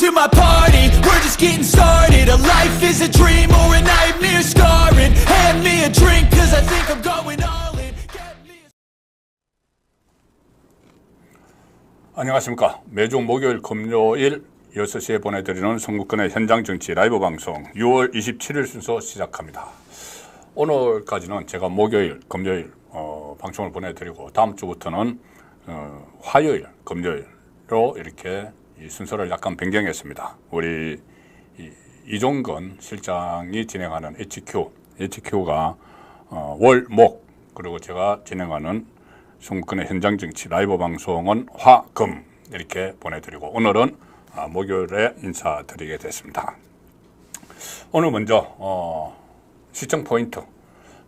to my party. We're just getting started. A life is a dream or a nightmare scarring. Hand me a drink cause I think I'm going all in. 안녕하십니까. 매주 목요일 금요일 6시에 보내드리는 성북권의 현장정치 라이브 방송 6월 27일 순서 시작합니다. 오늘까지는 제가 목요일, 금요일 방송을 보내드리고 다음 주부터는 화요일, 금요일로 이렇게 이 순서를 약간 변경했습니다. 우리 이종건 실장이 진행하는 HQ가 월, 목, 그리고 제가 진행하는 성북권의 현장정치 라이브 방송은 화, 금 이렇게 보내드리고 오늘은 목요일에 인사드리게 됐습니다. 오늘 먼저 시청 포인트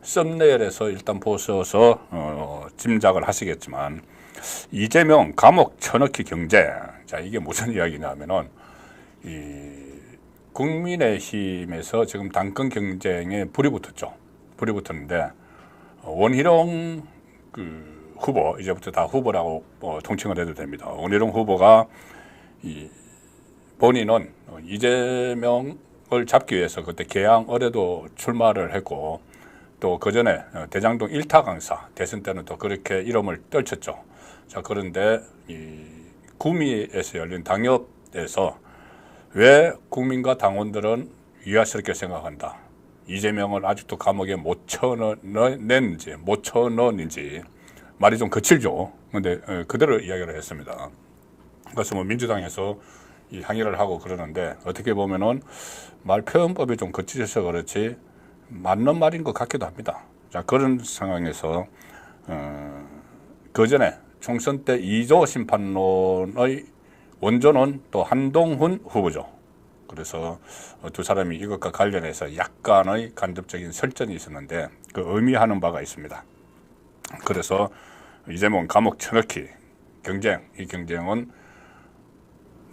썸네일에서 일단 보셔서 짐작을 하시겠지만 이재명 감옥 쳐넣기 경제. 자, 이게 무슨 이야기냐면은 국민의힘에서 지금 당권 경쟁에 불이 붙었죠. 불이 붙었는데 원희룡 후보, 이제부터 다 후보라고 통칭을 해도 됩니다. 원희룡 후보가 본인은 이재명을 잡기 위해서 그때 계양 어뢰도 출마를 했고 또 그 전에 대장동 1타 강사 대선 때는 또 그렇게 이름을 떨쳤죠. 자, 그런데 구미에서 열린 당협에서 왜 국민과 당원들은 위화스럽게 생각한다. 이재명을 아직도 감옥에 못 쳐넣는지 말이 좀 거칠죠. 근데 그대로 이야기를 했습니다. 그래서 뭐 민주당에서 이 항의를 하고 그러는데 어떻게 보면은 말 표현법이 좀 거칠어서 그렇지 맞는 말인 것 같기도 합니다. 자, 그런 상황에서 그 전에 총선 때 2조 심판론의 원조는 또 한동훈 후보죠. 그래서 두 사람이 이것과 관련해서 약간의 간접적인 설전이 있었는데 그 의미하는 바가 있습니다. 그래서 이재명 감옥 쳐넣기 경쟁, 이 경쟁은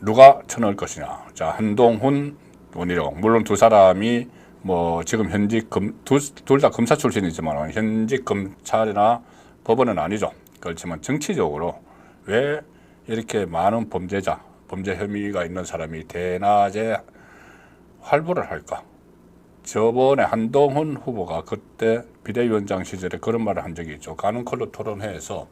누가 쳐넣을 것이냐. 자, 한동훈, 원희룡. 물론 두 사람이 뭐 지금 현직 둘 다 검사 출신이지만 현직 검찰이나 법원은 아니죠. 그렇지만 정치적으로 왜 이렇게 많은 범죄 혐의가 있는 사람이 대낮에 활보를 할까? 저번에 한동훈 후보가 그때 비대위원장 시절에 그런 말을 한 적이 있죠. 가는 컬러 토론회에서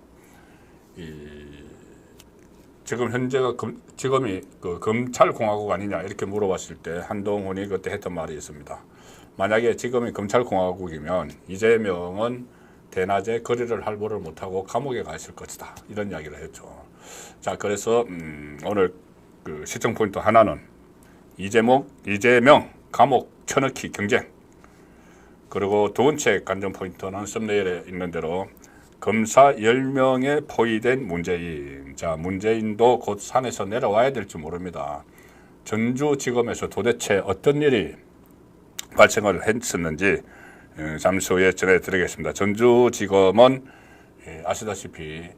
지금 현재가 지금이 검찰공화국 아니냐 이렇게 물어봤을 때 한동훈이 그때 했던 말이 있습니다. 만약에 지금이 검찰공화국이면 이재명은 대낮에 거리를 활보를 못하고 감옥에 가 있을 것이다. 이런 이야기를 했죠. 자, 그래서 오늘 시청 포인트 하나는 이재명 감옥 쳐넣기 경쟁. 그리고 두 번째 관전 포인트는 썸네일에 있는 대로 검사 10명에 포위된 문재인. 자, 문재인도 곧 산에서 내려와야 될지 모릅니다. 전주지검에서 도대체 어떤 일이 발생을 했었는지 잠시 후에 전해드리겠습니다. 전주지검은 아시다시피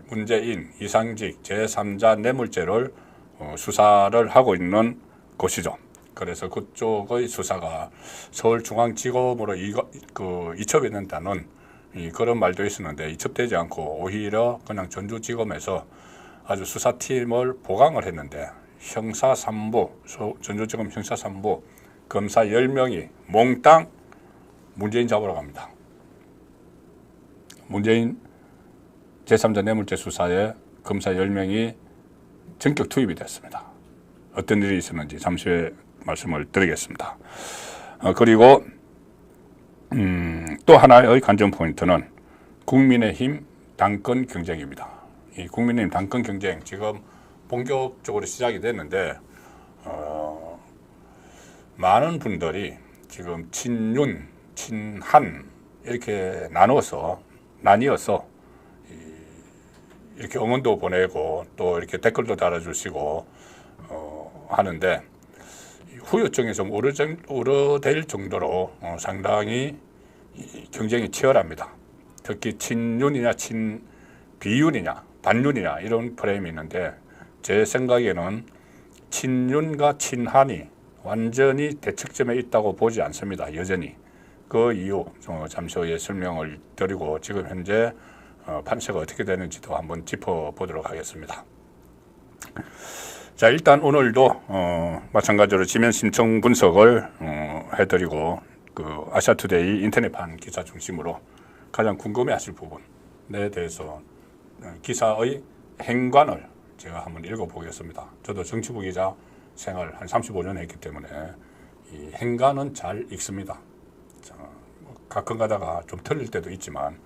문재인 이상직 제3자 뇌물죄를 수사를 하고 있는 곳이죠. 그래서 그쪽의 수사가 서울중앙지검으로 이첩이 된다는 그런 말도 있었는데 이첩되지 않고 오히려 그냥 전주지검에서 아주 수사팀을 보강을 했는데 형사 3부, 전주지검 형사 3부 검사 10명이 몽땅 문재인 잡으러 갑니다. 문재인 제3자 뇌물죄 수사에 검사 10명이 전격 투입이 됐습니다. 어떤 일이 있었는지 잠시 후에 말씀을 드리겠습니다. 그리고 또 하나의 관전 포인트는 국민의힘 당권 경쟁입니다. 이 국민의힘 당권 경쟁 지금 본격적으로 시작이 됐는데 많은 분들이 지금 친윤, 친한 이렇게 나뉘어서 이렇게 응원도 보내고 또 이렇게 댓글도 달아주시고 하는데 후유증이 좀 우려될 정도로 상당히 경쟁이 치열합니다. 특히 친윤이냐 비윤이냐 반윤이냐 이런 프레임이 있는데 제 생각에는 친윤과 친한이 완전히 대척점에 있다고 보지 않습니다. 여전히. 그 이유 잠시 후에 설명을 드리고 지금 현재 판세가 어떻게 되는지도 한번 짚어보도록 하겠습니다. 자, 일단 오늘도 마찬가지로 지면 신청 분석을 해드리고 그 아시아투데이 인터넷판 기사 중심으로 가장 궁금해하실 부분에 대해서 기사의 행간을 제가 한번 읽어보겠습니다. 저도 정치부 기자 생활 한 35년 했기 때문에 이 행간은 잘 읽습니다. 자, 가끔 가다가 좀 틀릴 때도 있지만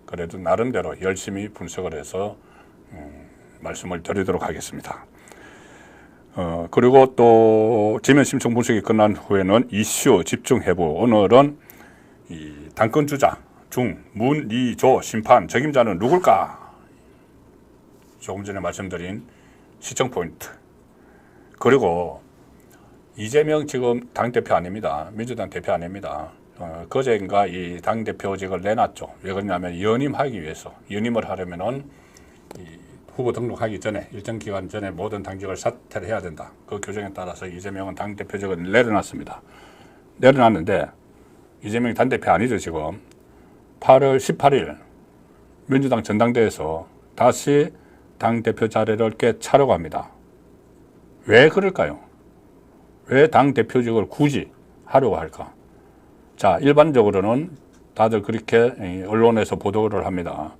그래도 나름대로 열심히 분석을 해서 말씀을 드리도록 하겠습니다. 그리고 또 지면 신청 분석이 끝난 후에는 이슈 집중 해부. 오늘은 이 당권 주자 중 문, 리, 조 심판 적임자는 누굴까? 조금 전에 말씀드린 시청 포인트. 그리고 이재명 지금 당대표 아닙니다. 민주당 대표 아닙니다. 그제인가 이 당대표직을 내놨죠. 왜 그러냐면 연임하기 위해서. 연임을 하려면은 이 후보 등록하기 전에 일정 기간 전에 모든 당직을 사퇴를 해야 된다. 그 규정에 따라서 이재명은 당대표직을 내려놨습니다. 내려놨는데 이재명이 당대표 아니죠 지금. 8월 18일 민주당 전당대회에서 다시 당대표 자리를 꿰차려고 합니다. 왜 그럴까요? 왜 당대표직을 굳이 하려고 할까? 자, 일반적으로는 다들 그렇게 언론에서 보도를 합니다.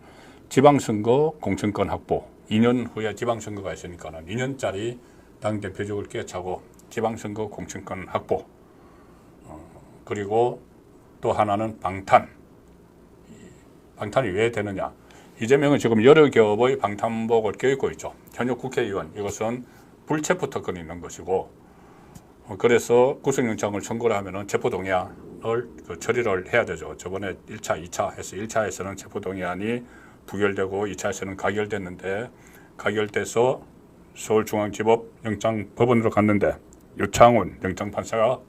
지방선거 공천권 확보. 2년 후에 지방선거가 있으니까는 2년짜리 당대표직을 꿰차고 지방선거 공천권 확보. 그리고 또 하나는 방탄. 방탄이 왜 되느냐? 이재명은 지금 여러 겹의 방탄복을 껴입고 있죠. 현역 국회의원. 이것은 불체포특권이 있는 것이고, 그래서 구속영장을 청구를 하면은 체포동의안을 처리를 해야 되죠. 저번에 1차, 2차 해서 1차에서는 체포동의안이 부결되고 2차에서는 가결됐는데, 가결돼서 서울중앙지법 영장법원으로 갔는데 유창훈 영장판사가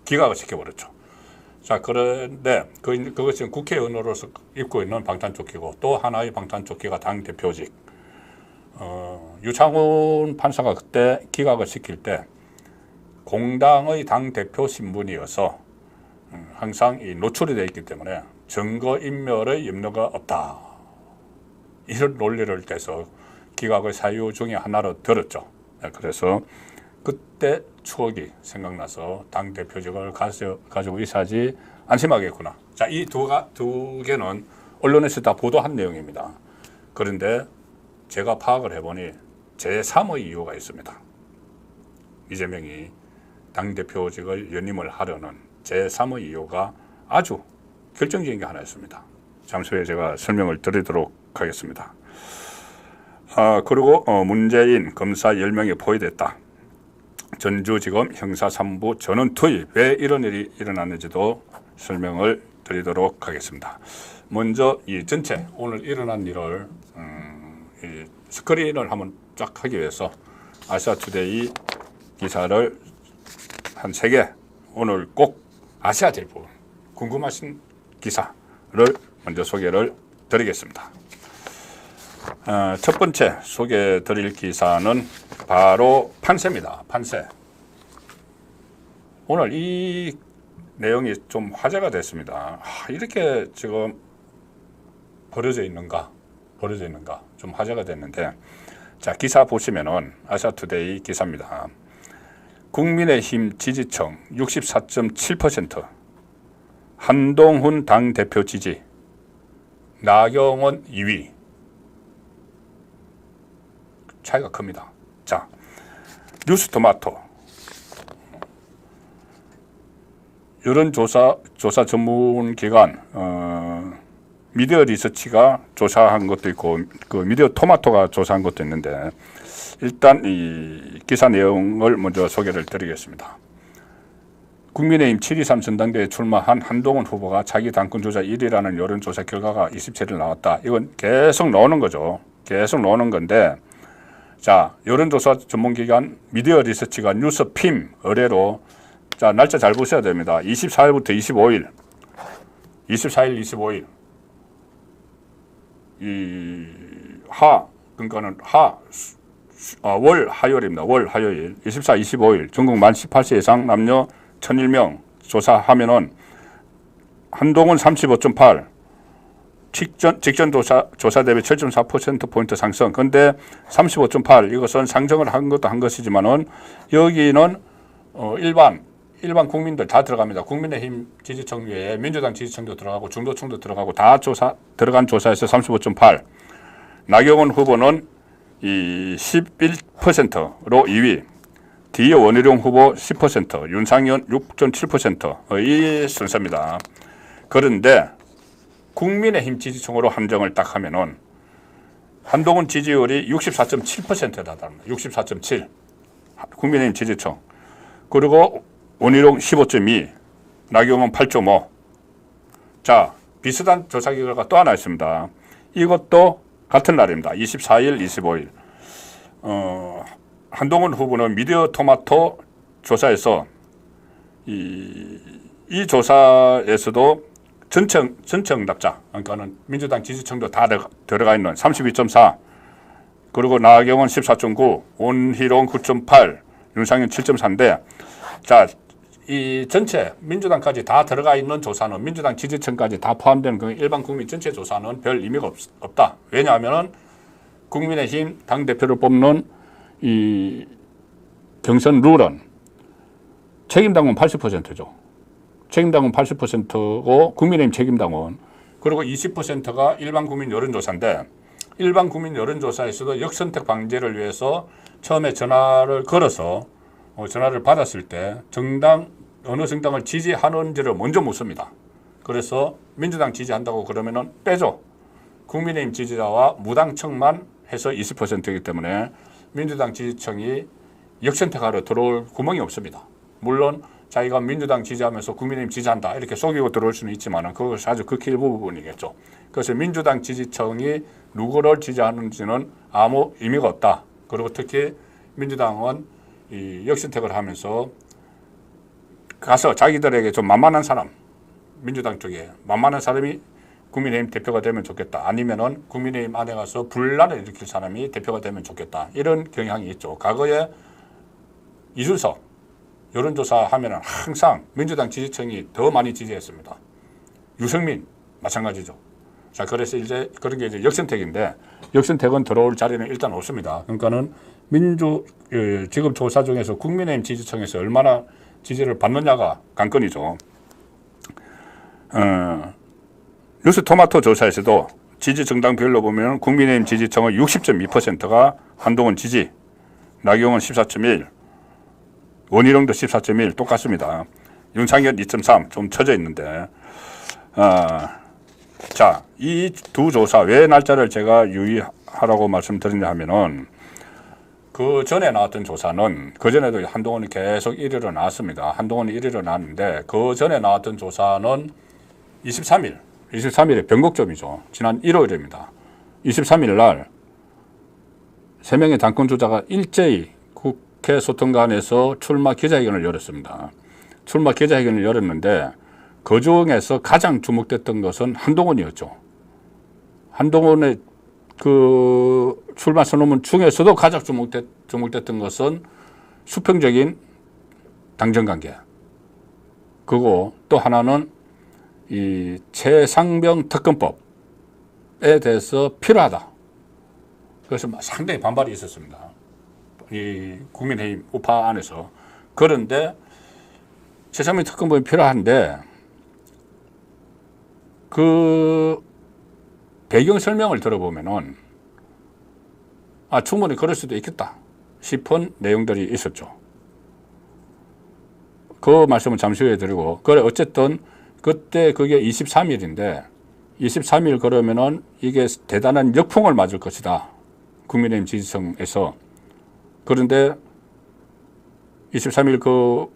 기각을 시켜버렸죠. 자, 그런데 그것은 국회의원으로서 입고 있는 방탄조끼고 또 하나의 방탄조끼가 당대표직. 유창훈 판사가 그때 기각을 시킬 때 공당의 당대표 신분이어서 항상 이 노출이 되어 있기 때문에 증거인멸의 염려가 없다. 이런 논리를 대서 기각의 사유 중에 하나로 들었죠. 그래서 그때 추억이 생각나서 당대표직을 가지고 있어야지 안심하겠구나. 자, 이 두 개는 언론에서 다 보도한 내용입니다. 그런데 제가 파악을 해보니 제3의 이유가 있습니다. 이재명이 당대표직을 연임을 하려는 제3의 이유가 아주 결정적인 게 하나 있습니다. 잠시 후에 제가 설명을 드리도록 하겠습니다. 그리고 문재인 검사 10명이 포위됐다. 전주지검 형사 3부 전원 투입. 왜 이런 일이 일어났는지도 설명을 드리도록 하겠습니다. 먼저 이 전체 오늘 일어난 일을 이 스크린을 한번 쫙 하기 위해서 아시아투데이 기사를 한 3개 오늘 꼭 아셔야 될 부분 궁금하신 기사를 먼저 소개를 드리겠습니다. 첫 번째 소개해 드릴 기사는 바로 판세입니다. 판세. 오늘 이 내용이 좀 화제가 됐습니다. 이렇게 지금 버려져 있는가 좀 화제가 됐는데, 자, 기사 보시면은 아시아투데이 기사입니다. 국민의힘 지지층 64.7%, 한동훈 당대표 지지, 나경원 2위. 차이가 큽니다. 자, 뉴스토마토 여론조사 전문기관 미디어 리서치가 조사한 것도 있고 그 미디어 토마토가 조사한 것도 있는데, 일단 이 기사 내용을 먼저 소개를 드리겠습니다. 국민의힘 7.23 전당대회에 출마한 한동훈 후보가 자기 당권 주자 1위라는 여론조사 결과가 27일 나왔다. 이건 계속 나오는 거죠. 계속 나오는 건데, 자, 여론조사 전문기관 미디어 리서치가 뉴스핌 의뢰로, 자, 날짜 잘 보셔야 됩니다. 24일부터 25일, 24일, 25일. 그러니까는 월 화요일입니다. 월 화요일. 24, 25일. 전국 만 18세 이상 남녀 1001명 조사하면은 한동훈 35.8, 직전 조사 대비 7.4%포인트 상승. 근데 35.8 이것은 상정을 한 것도 한 것이지만은 여기는 일반 국민들 다 들어갑니다. 국민의힘 지지층 외에 민주당 지지층도 들어가고 중도층도 들어가고 다 들어간 조사에서 35.8. 나경원 후보는 이 11%로 2위. 뒤에 원희룡 후보 10%, 윤상현 6.7%의 순서입니다. 그런데 국민의힘 지지층으로 함정을 딱 하면은 한동훈 지지율이 64.7%에 달합니다. 64.7. 국민의힘 지지층. 그리고 원희룡 15.2, 나경원 8.5. 자, 비슷한 조사 결과가 또 하나 있습니다. 이것도 같은 날입니다. 24일, 25일. 한동훈 후보는 미디어 토마토 조사에서 이 조사에서도 전체 응답자, 그러니까는 민주당 지지층도 다 들어가 있는 32.4, 그리고 나경원 14.9, 원희룡 9.8, 윤상현 7.4인데, 자, 이 전체 민주당까지 다 들어가 있는 조사는 민주당 지지층까지 다 포함된 그 일반 국민 전체 조사는 별 의미가 없다. 왜냐하면은 국민의힘 당 대표를 뽑는 이 경선 룰은 책임당원 80%죠. 책임당원 80%고 국민의힘 책임당원, 그리고 20%가 일반 국민 여론조사인데, 일반 국민 여론조사에서도 역선택 방지를 위해서 처음에 전화를 걸어서 전화를 받았을 때 어느 정당을 지지하는지를 먼저 묻습니다. 그래서 민주당 지지한다고 그러면은 빼죠. 국민의힘 지지자와 무당층만 해서 20%이기 때문에 민주당 지지층이 역선택하러 들어올 구멍이 없습니다. 물론 자기가 민주당 지지하면서 국민의힘 지지한다 이렇게 속이고 들어올 수는 있지만 그것이 아주 극히 일부 부분이겠죠. 그래서 민주당 지지층이 누구를 지지하는지는 아무 의미가 없다. 그리고 특히 민주당은 이 역선택을 하면서 가서 자기들에게 좀 만만한 사람, 민주당 쪽에 만만한 사람이 국민의힘 대표가 되면 좋겠다. 아니면은 국민의힘 안에 가서 분란을 일으킬 사람이 대표가 되면 좋겠다. 이런 경향이 있죠. 과거에 이준석 여론조사 하면은 항상 민주당 지지층이 더 많이 지지했습니다. 유승민 마찬가지죠. 자, 그래서 이제 그런 게 이제 역선택인데, 역선택은 들어올 자리는 일단 없습니다. 그러니까는 지금 조사 중에서 국민의힘 지지층에서 얼마나 지지를 받느냐가 관건이죠. 뉴스토마토 조사에서도 지지 정당별로 보면 국민의힘 지지층의 60.2%가 한동훈 지지, 나경원 14.1, 원희룡도 14.1 똑같습니다. 윤상현 2.3 좀 쳐져 있는데, 자, 이 두 조사 왜 날짜를 제가 유의하라고 말씀드리냐 하면은 그 전에 나왔던 조사는 그 전에도 한동훈이 계속 1위로 나왔습니다. 한동훈이 1위로 나왔는데 그 전에 나왔던 조사는 23일에 변곡점이죠. 지난 일요일입니다. 23일 날 3명의 당권 주자가 일제히 국회 소통관에서 출마 기자회견을 열었습니다. 출마 기자회견을 열었는데 그 중에서 가장 주목됐던 것은 한동훈이었죠. 한동훈의 그 출마 선언문 중에서도 가장 주목됐던 것은 수평적인 당정관계. 그리고 또 하나는 이 최상병 특검법에 대해서 필요하다. 그래서 상당히 반발이 있었습니다. 이 국민의힘 우파 안에서. 그런데 최상병 특검법이 필요한데 그 배경 설명을 들어보면은 충분히 그럴 수도 있겠다 싶은 내용들이 있었죠. 그 말씀은 잠시 후에 드리고, 그래 어쨌든 그때 그게 23일인데 23일 그러면은 이게 대단한 역풍을 맞을 것이다. 국민의힘 지지층에서. 그런데 23일 그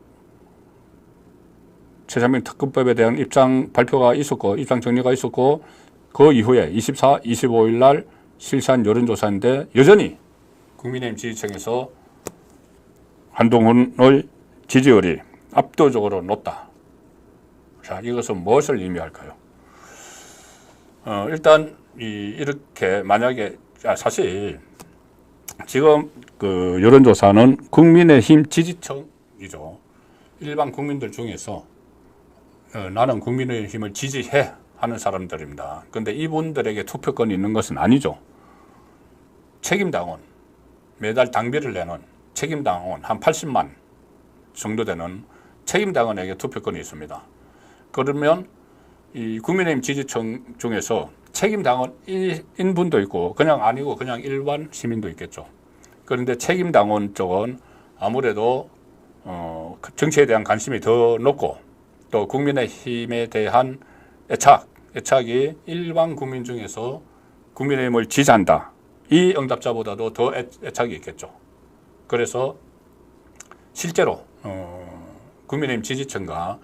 최상병 특검법에 대한 입장 발표가 있었고 입장 정리가 있었고 그 이후에 24, 25일 날 실시한 여론조사인데 여전히 국민의힘 지지층에서 한동훈의 지지율이 압도적으로 높다. 자, 이것은 무엇을 의미할까요? 일단 이렇게 만약에 사실 지금 그 여론조사는 국민의힘 지지층이죠. 일반 국민들 중에서 나는 국민의힘을 지지해 하는 사람들입니다. 그런데 이분들에게 투표권이 있는 것은 아니죠. 책임당원, 매달 당비를 내는 책임당원 한 80만 정도 되는 책임당원에게 투표권이 있습니다. 그러면 이 국민의힘 지지층 중에서 책임당원인 분도 있고 그냥 아니고 그냥 일반 시민도 있겠죠. 그런데 책임당원 쪽은 아무래도 정치에 대한 관심이 더 높고 또 국민의힘에 대한 애착이 일반 국민 중에서 국민의힘을 지지한다. 이 응답자보다도 더 애착이 있겠죠. 그래서 실제로 국민의힘 지지층과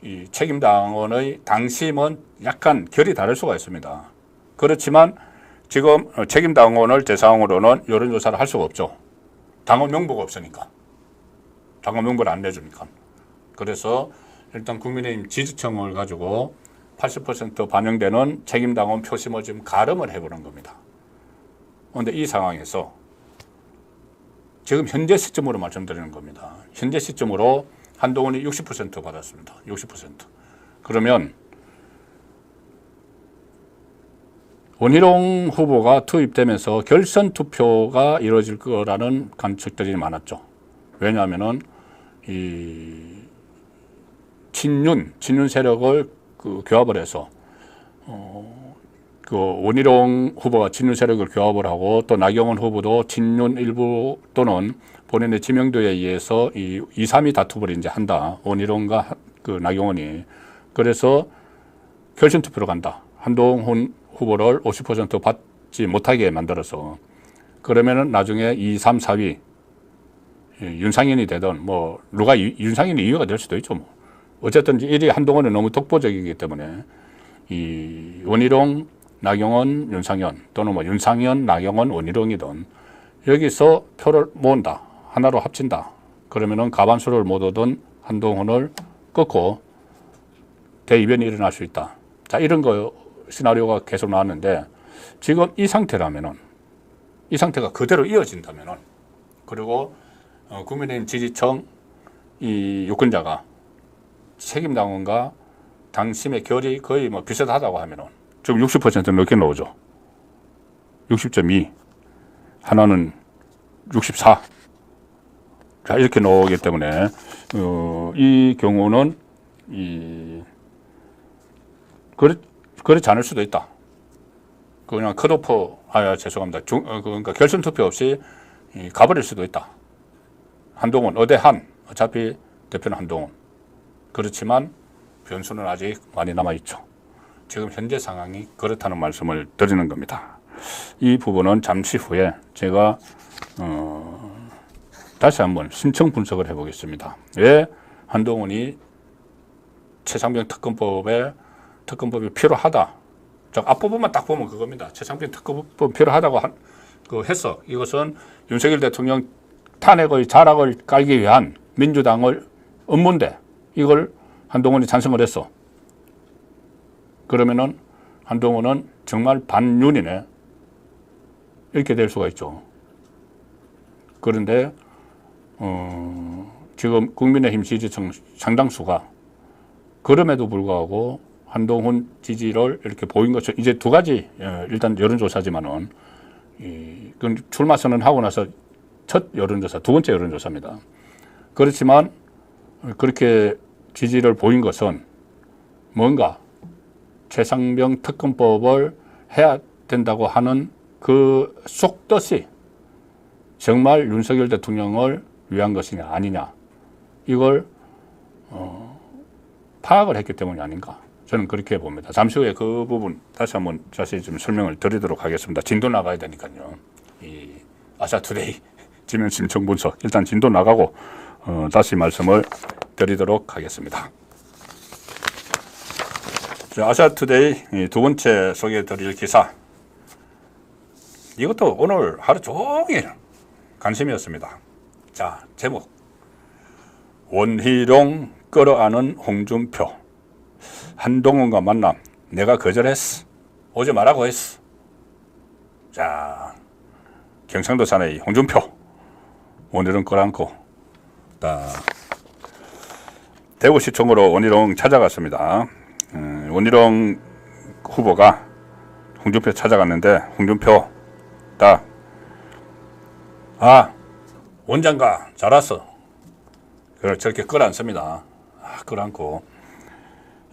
이 책임당원의 당심은 약간 결이 다를 수가 있습니다. 그렇지만 지금 책임당원을 대상으로는 여론조사를 할 수가 없죠. 당원 명부가 없으니까. 당원 명부를 안 내주니까. 그래서 일단 국민의힘 지지층을 가지고 80% 반영되는 책임당원 표심을 지금 가름을 해보는 겁니다. 그런데 이 상황에서 지금 현재 시점으로 말씀드리는 겁니다. 현재 시점으로 한동훈이 60% 받았습니다. 60%. 그러면 원희룡 후보가 투입되면서 결선 투표가 이루어질 거라는 관측들이 많았죠. 왜냐하면은 이 친윤 세력을 교합을 해서 그 원희룡 후보가 친윤 세력을 교합을 하고 또 나경원 후보도 친윤 일부 또는 본인의 지명도에 의해서 이 2, 3위 다투를 이제 한다. 원희룡과 그 나경원이. 그래서 결선 투표로 간다. 한동훈 후보를 50% 받지 못하게 만들어서 그러면은 나중에 2, 3, 4위 윤상현이 되든 뭐 누가 윤상현이 2위가 될 수도 있죠. 뭐. 어쨌든 1위 한동훈은 너무 독보적이기 때문에 이 원희룡, 나경원, 윤상현 또는 뭐 윤상현, 나경원, 원희룡이든 여기서 표를 모은다. 하나로 합친다. 그러면은 과반수를 못 얻은 한동훈을 꺾고 대이변이 일어날 수 있다. 자, 이런 거 시나리오가 계속 나왔는데 지금 이 상태라면은 이 상태가 그대로 이어진다면은 그리고 국민의힘 지지층 이 유권자가 책임당원과 당심의 결이 거의 뭐 비슷하다고 하면은 지금 60% 넘게 나오죠. 60.2 하나는 64. 자, 이렇게 나오기 때문에 이 경우는 그렇지 않을 수도 있다. 그냥 컷오프, 죄송합니다. 그러니까 결선 투표 없이 가버릴 수도 있다. 한동훈, 어대한, 어차피 대표는 한동훈. 그렇지만 변수는 아직 많이 남아있죠. 지금 현재 상황이 그렇다는 말씀을 드리는 겁니다. 이 부분은 잠시 후에 제가 다시 한번 심층 분석을 해보겠습니다. 왜 한동훈이 최상병 특검법이 필요하다. 앞부분만 딱 보면 그겁니다. 최상병 특검법 필요하다고 했어. 이것은 윤석열 대통령 탄핵의 자락을 깔기 위한 민주당의 업무인데 이걸 한동훈이 찬성을 했어. 그러면은 한동훈은 정말 반윤이네. 이렇게 될 수가 있죠. 그런데 지금 국민의힘 지지층 상당수가 그럼에도 불구하고 한동훈 지지를 이렇게 보인 것처럼 이제 두 가지 일단 여론조사지만은 그건 출마 선언하고 나서 첫 여론조사, 두 번째 여론조사입니다. 그렇지만 그렇게 지지를 보인 것은 뭔가 최상병 특검법을 해야 된다고 하는 그 속뜻이 정말 윤석열 대통령을 위한 것이냐 아니냐 이걸 파악을 했기 때문이 아닌가 저는 그렇게 봅니다. 잠시 후에 그 부분 다시 한번 자세히 좀 설명을 드리도록 하겠습니다. 진도 나가야 되니까요. 이 아시아투데이 지면 심층 분석 일단 진도 나가고 다시 말씀을 드리도록 하겠습니다. 아시아투데이 두 번째 소개해드릴 기사 이것도 오늘 하루 종일 관심이었습니다. 자, 제목 원희룡 끌어안은 홍준표 한동훈과 만남 내가 거절했어 오지 말라고 했어. 자, 경상도 사나이 홍준표 원희룡 끌어안고 대구시청으로 원희룡 찾아갔습니다. 원희룡 후보가 홍준표 찾아갔는데 홍준표 딱 원장가 잘 왔어. 그걸 저렇게 끌어안습니다. 끌어안고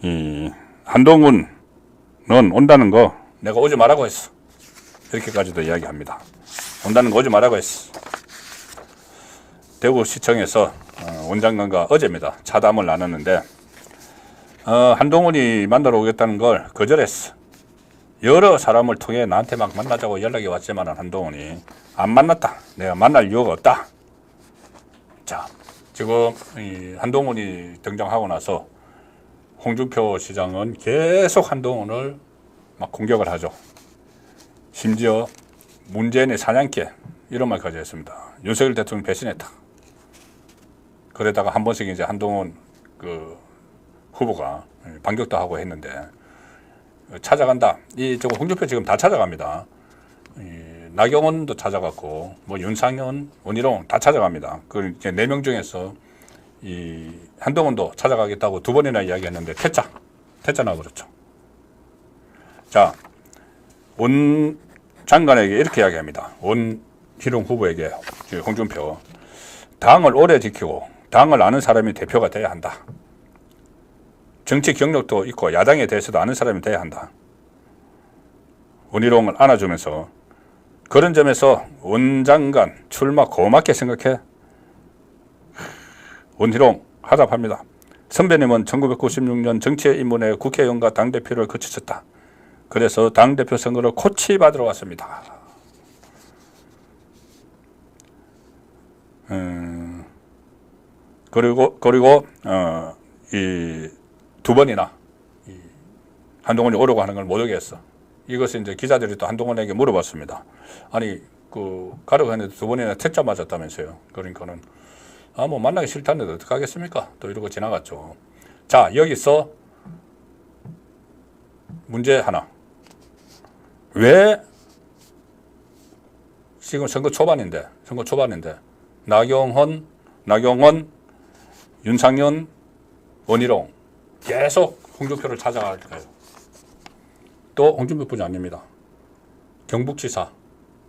이 한동훈은 온다는 거 내가 오지 말라고 했어. 이렇게까지도 이야기합니다. 온다는 거 오지 말라고 했어. 대구시청에서 원장관과 어제입니다. 차담을 나눴는데 한동훈이 만나러 오겠다는 걸 거절했어. 여러 사람을 통해 나한테 막 만나자고 연락이 왔지만 한동훈이 안 만났다. 내가 만날 이유가 없다. 자, 지금 이 한동훈이 등장하고 나서 홍준표 시장은 계속 한동훈을 막 공격을 하죠. 심지어 문재인의 사냥개 이런 말까지 했습니다. 윤석열 대통령 배신했다. 그러다가 한 번씩 이제 한동훈 그 후보가 반격도 하고 했는데 찾아간다. 이저거 홍준표 지금 다 찾아갑니다. 나경원도 찾아갔고 뭐 윤상현, 원희룡 다 찾아갑니다. 그 이제 4명 중에서 이 한동훈도 찾아가겠다고 2번이나 이야기했는데 퇴짜 나버렸죠. 자, 원 장관에게 이렇게 이야기합니다. 원희룡 후보에게 홍준표 당을 오래 지키고 당을 아는 사람이 대표가 돼야 한다. 정치 경력도 있고 야당에 대해서도 아는 사람이 돼야 한다. 원희룡을 안아주면서 그런 점에서 원장관 출마 고맙게 생각해. 원희룡 하답합니다. 선배님은 1996년 정치에 입문해 국회의원과 당대표를 거치셨다. 그래서 당대표 선거를 코치 받으러 왔습니다. 그리고 이 2번이나 한동훈이 오려고 하는 걸 못 오게 했어. 이것을 이제 기자들이 또 한동훈에게 물어봤습니다. 아니 가려고 했는데 2번이나 퇴짜 맞았다면서요. 그러니까는 뭐 만나기 싫다는데 어떡하겠습니까? 또 이러고 지나갔죠. 자, 여기서 문제 하나. 왜 지금 선거 초반인데 나경원, 윤상현, 원희룡 계속 홍준표를 찾아갈까요? 또 홍준표뿐이 아닙니다. 경북지사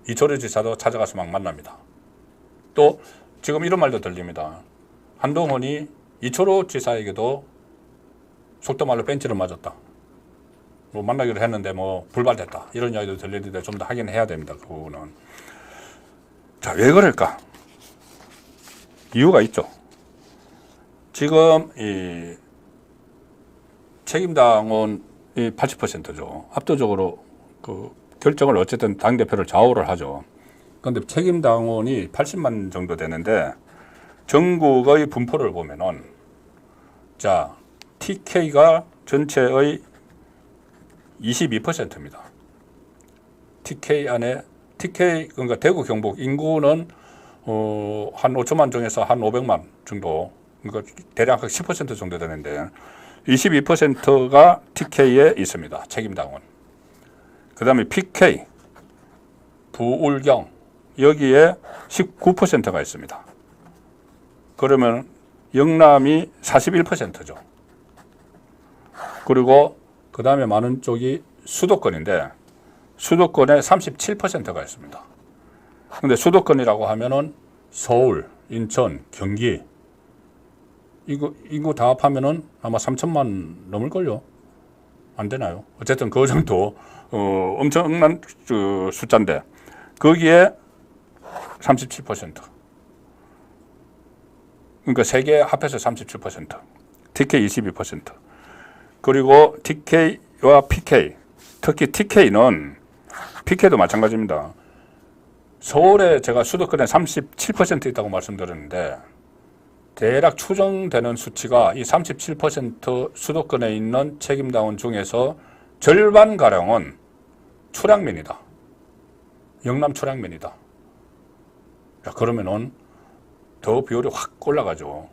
이철우 지사도 찾아가서 막 만납니다. 또 지금 이런 말도 들립니다. 한동훈이 이철우 지사에게도 속도 말로 벤치를 맞았다. 뭐 만나기로 했는데 뭐 불발됐다. 이런 이야기도 들리는데 좀 더 하긴 해야 됩니다. 그 부분은. 자, 왜 그럴까? 이유가 있죠. 지금 이 책임당원이 80%죠. 압도적으로 그 결정을 어쨌든 당대표를 좌우를 하죠. 그런데 책임당원이 80만 정도 되는데 전국의 분포를 보면은 자, TK가 전체의 22%입니다. TK 안에 그러니까 대구 경북 인구는 한 5천만 중에서 한 500만 정도, 그러니까 대략 10% 정도 되는데 22%가 TK에 있습니다. 책임당원. 그 다음에 PK, 부울경, 여기에 19%가 있습니다. 그러면 영남이 41%죠. 그리고 그 다음에 많은 쪽이 수도권인데 수도권에 37%가 있습니다. 근데 수도권이라고 하면은 서울, 인천, 경기 이거 다 합하면은 아마 3천만 넘을걸요. 안 되나요? 어쨌든 그 정도 엄청난 숫자인데 거기에 37%. 그러니까 세 개 합해서 37%. TK 22%. 그리고 TK와 PK. 특히 TK는 PK도 마찬가지입니다. 서울에 제가 수도권에 37% 있다고 말씀드렸는데 대략 추정되는 수치가 이 37% 수도권에 있는 책임당원 중에서 절반가량은 출향민이다. 영남 출향민이다. 자, 그러면은 더 비율이 확 올라가죠.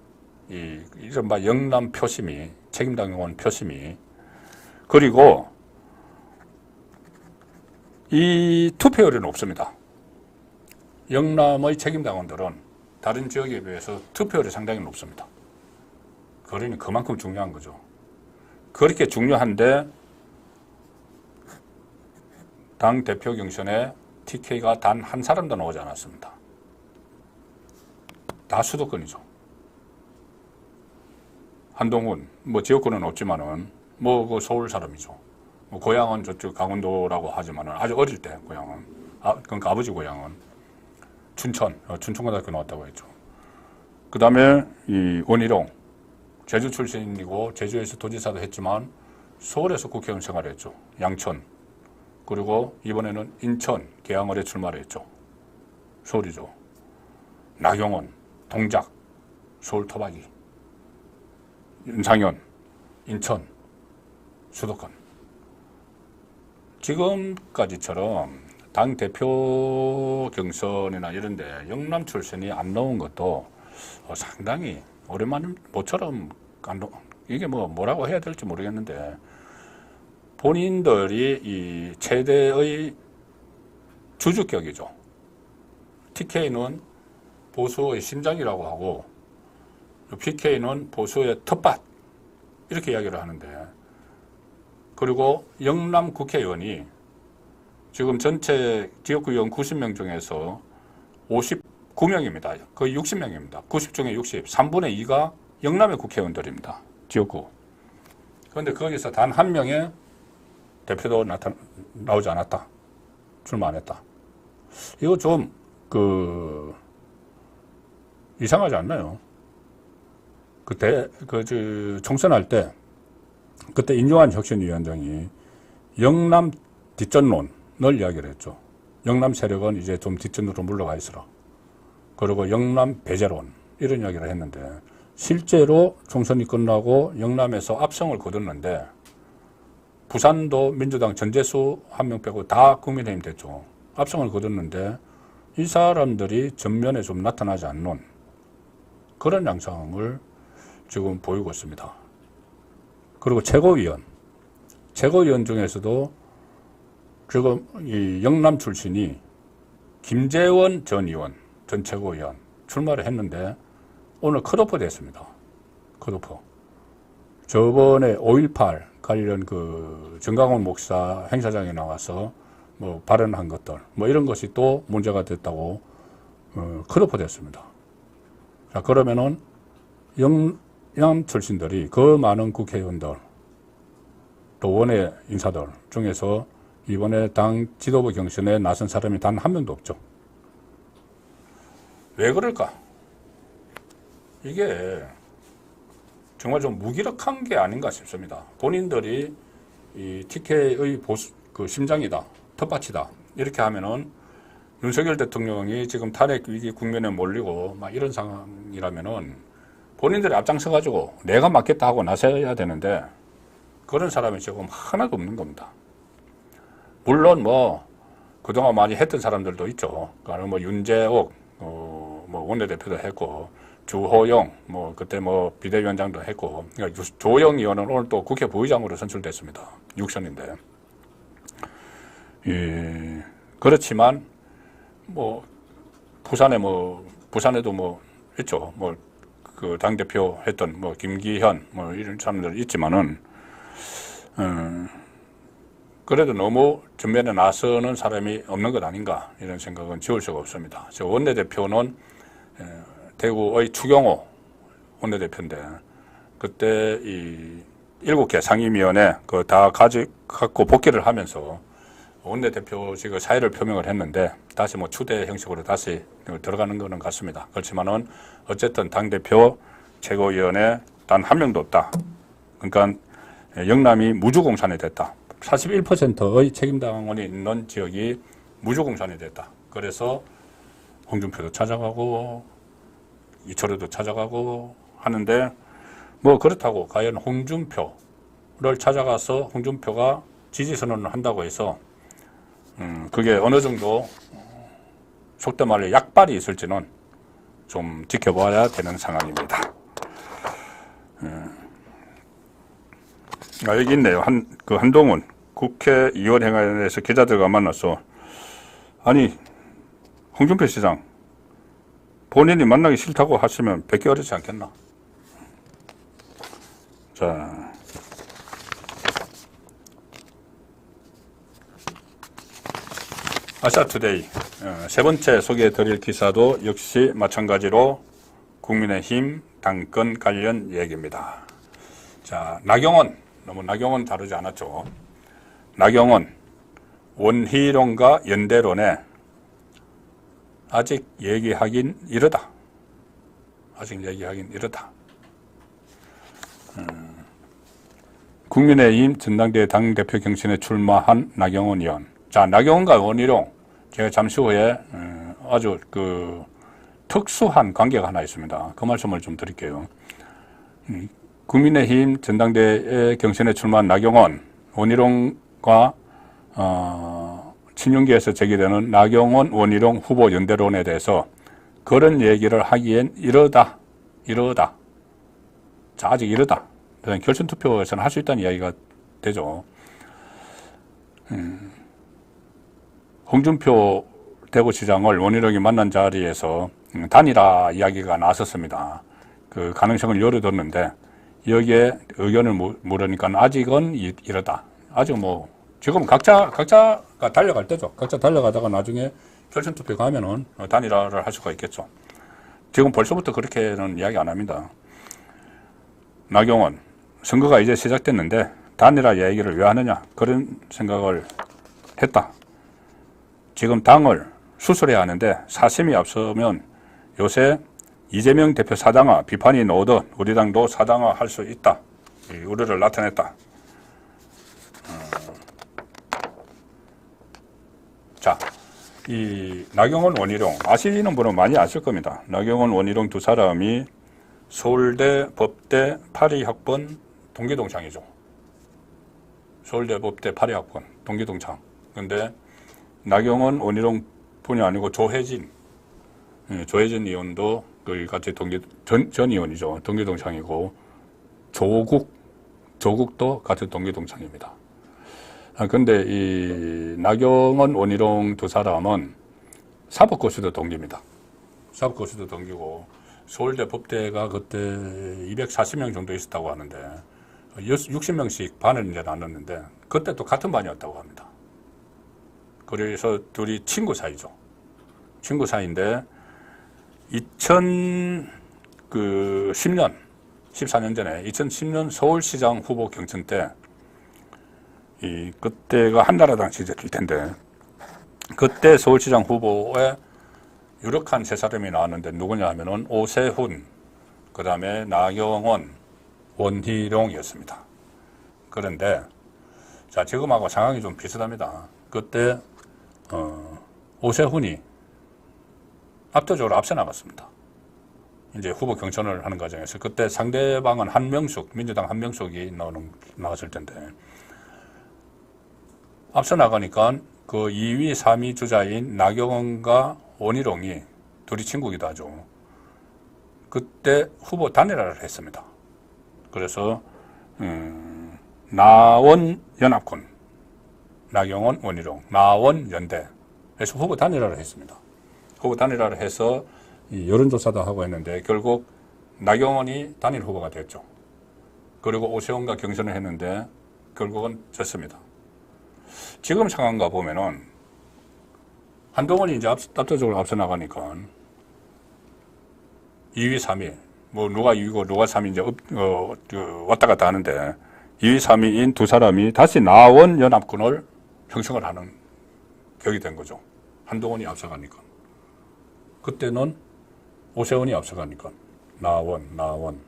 이른바 영남 표심이, 책임당원 표심이. 그리고 이 투표율은 없습니다. 영남의 책임당원들은 다른 지역에 비해서 투표율이 상당히 높습니다. 그러니 그만큼 중요한 거죠. 그렇게 중요한데 당 대표 경선에 TK가 단 한 사람도 나오지 않았습니다. 다 수도권이죠. 한동훈, 뭐 지역구는 없지만은 뭐 그 서울 사람이죠. 뭐 고향은 저쪽 강원도라고 하지만은 아주 어릴 때 고향은 그러니까 아버지 고향은 춘천고등학교 나왔다고 했죠. 그 다음에 이 원희룡 제주 출신이고 제주에서 도지사도 했지만 서울에서 국회의원 생활을 했죠. 양천. 그리고 이번에는 인천 계양을에 출마를 했죠. 서울이죠. 나경원, 동작, 서울 토박이. 윤상현, 인천, 수도권. 지금까지처럼 당 대표 경선이나 이런 데 영남 출신이 안 나온 것도 상당히 오랜만에 모처럼 이게 뭐라고 해야 될지 모르겠는데 본인들이 이 최대의 주주격이죠. TK는 보수의 심장이라고 하고 PK는 보수의 텃밭 이렇게 이야기를 하는데 그리고 영남 국회의원이 지금 전체 지역구 의원 90명 중에서 59명입니다. 거의 60명입니다. 90 중에 60, 3분의 2가 영남의 국회의원들입니다. 지역구. 그런데 거기서 단 한 명의 대표도 나오지 않았다. 출마 안 했다. 이거 좀 이상하지 않나요? 총선할 때 그때 인요한 혁신위원장이 영남 뒷전론을 이야기를 했죠. 영남 세력은 이제 좀 뒷전으로 물러가 있으라. 그리고 영남 배제론 이런 이야기를 했는데 실제로 총선이 끝나고 영남에서 압승을 거뒀는데 부산도 민주당 전재수 한 명 빼고 다 국민의힘 됐죠. 압승을 거뒀는데 이 사람들이 전면에 좀 나타나지 않는 그런 양상을 지금 보이고 있습니다. 그리고 최고위원 중에서도 지금 이 영남 출신이 김재원 전 의원, 전 최고위원 출마를 했는데 오늘 컷오프 됐습니다. 컷오프. 저번에 5.18 관련 정강훈 목사 행사장에 나와서 뭐 발언한 것들, 뭐 이런 것이 또 문제가 됐다고 컷오프 됐습니다. 자, 그러면은 영남 출신들이 그 많은 국회의원들, 또 원외 인사들 중에서 이번에 당 지도부 경선에 나선 사람이 단 한 명도 없죠. 왜 그럴까? 이게 정말 좀 무기력한 게 아닌가 싶습니다. 본인들이 이 TK의 심장이다, 텃밭이다 이렇게 하면은 윤석열 대통령이 지금 탄핵 위기 국면에 몰리고 막 이런 상황이라면은 본인들이 앞장서 가지고 내가 맡겠다 하고 나서야 되는데 그런 사람이 지금 하나도 없는 겁니다. 물론 뭐 그동안 많이 했던 사람들도 있죠. 그러니까 뭐 윤재옥 뭐 원내대표도 했고 주호영 그때 비대위원장도 했고 그러니까 조영 의원은 오늘 또 국회 부의장으로 선출됐습니다. 6선인데 그렇지만 부산에도 있죠. 당대표 했던 김기현 이런 사람들 있지만은 그래도 너무 전면에 나서는 사람이 없는 것 아닌가 이런 생각은 지울 수가 없습니다. 저 원내대표는 대구의 추경호 원내대표인데 그때 이 7개 상임위원회 다 갖고 복귀를 하면서 원내대표직의 사의를 표명을 했는데 다시 추대 형식으로 다시 들어가는 것은 같습니다. 그렇지만은 어쨌든 당대표 최고위원회 단 한 명도 없다. 그러니까 영남이 무주공산이 됐다. 41%의 책임당원이 있는 지역이 무주공산이 됐다. 그래서 홍준표도 찾아가고 이철호도 찾아가고 하는데 그렇다고 과연 홍준표를 찾아가서 홍준표가 지지선언을 한다고 해서 그게 어느 정도 속된 말로 약발이 있을지는 좀 지켜봐야 되는 상황입니다. 여기 있네요. 한동훈 국회의원회관에서 기자들과 만나서 아니 홍준표 시장 본인이 만나기 싫다고 하시면 뵙기 어렵지 않겠나? 자, 아시아투데이 세 번째 소개해드릴 기사도 역시 마찬가지로 국민의힘 당권 관련 얘기입니다. 자, 나경원, 너무 나경원 다루지 않았죠. 나경원, 원희룡과 연대론에 아직 얘기하긴 이르다. 아직 얘기하긴 이르다. 국민의힘 전당대회 당대표 경선에 출마한 나경원 의원. 자, 나경원과 원희룡, 제가 잠시 후에 아주 특수한 관계가 하나 있습니다. 그 말씀을 좀 드릴게요. 국민의힘 전당대회 경선에 출마한 나경원, 원희룡과 친윤계에서 제기되는 나경원, 원희룡 후보 연대론에 대해서 그런 얘기를 하기엔 이르다. 자, 아직 이르다. 결선 투표에서는 할 수 있다는 이야기가 되죠. 홍준표 대구시장을 원희룡이 만난 자리에서 단일화 이야기가 나왔었습니다. 그 가능성을 열어뒀는데 여기에 의견을 물으니까 아직은 이르다. 아직 지금 각자가 달려갈 때죠. 각자 달려가다가 나중에 결선 투표 가면은 단일화를 할 수가 있겠죠. 지금 벌써부터 그렇게는 이야기 안 합니다. 나경원, 선거가 이제 시작됐는데 단일화 얘기를 왜 하느냐 그런 생각을 했다. 지금 당을 수술해야 하는데 사심이 앞서면 요새 이재명 대표 사당화 비판이 나오듯 우리 당도 사당화 할 수 있다. 이 우려를 나타냈다. 자, 이 나경원, 원희룡 아시는 분은 많이 아실 겁니다. 나경원, 원희룡 두 사람이 서울대 법대 82학번 동기동창이죠. 서울대 법대 82학번 동기동창. 근데 나경원, 원희룡 뿐이 아니고 조혜진 의원도 같이 전 의원이죠. 동기동창이고 조국도 같은 동기동창입니다. 근데 이 나경원, 원희룡 두 사람은 사법고시도 동기입니다. 사법고시도 동기고 서울대 법대가 그때 240명 정도 있었다고 하는데 60명씩 반을 이제 나눴는데 그때 또 같은 반이었다고 합니다. 그래서 둘이 친구 사이죠. 친구 사이인데 2010년 14년 전에 2010년 서울시장 후보 경선 때 그때가 한나라당 지지였을 텐데 그때 서울시장 후보에 유력한 세 사람이 나왔는데 누구냐 하면은 오세훈, 그 다음에 나경원, 원희룡이었습니다. 그런데 자, 지금하고 상황이 좀 비슷합니다. 그때 오세훈이 압도적으로 앞서 나갔습니다. 이제 후보 경선을 하는 과정에서 그때 상대방은 한명숙, 민주당 한명숙이 나왔을 텐데 앞서 나가니까 그 2위, 3위 주자인 나경원과 원희룡이 둘이 친구기도 하죠. 그때 후보 단일화를 했습니다. 그래서 나원 연합군, 나경원, 원희룡, 나원 연대 그래서 후보 단일화를 했습니다. 후보 단일화를 해서 여론조사도 하고 했는데 결국 나경원이 단일 후보가 됐죠. 그리고 오세훈과 경선을 했는데 결국은 졌습니다. 지금 상황과 보면은 한동훈이 이제 압도적으로 앞서 나가니까 2위, 3위 누가 2위고 누가 3위 이제 왔다 갔다 하는데 2위, 3위인 두 사람이 다시 나원 연합군을 형성을 하는 격이 된 거죠. 한동훈이 앞서가니까. 그때는 오세훈이 앞서가니까 나원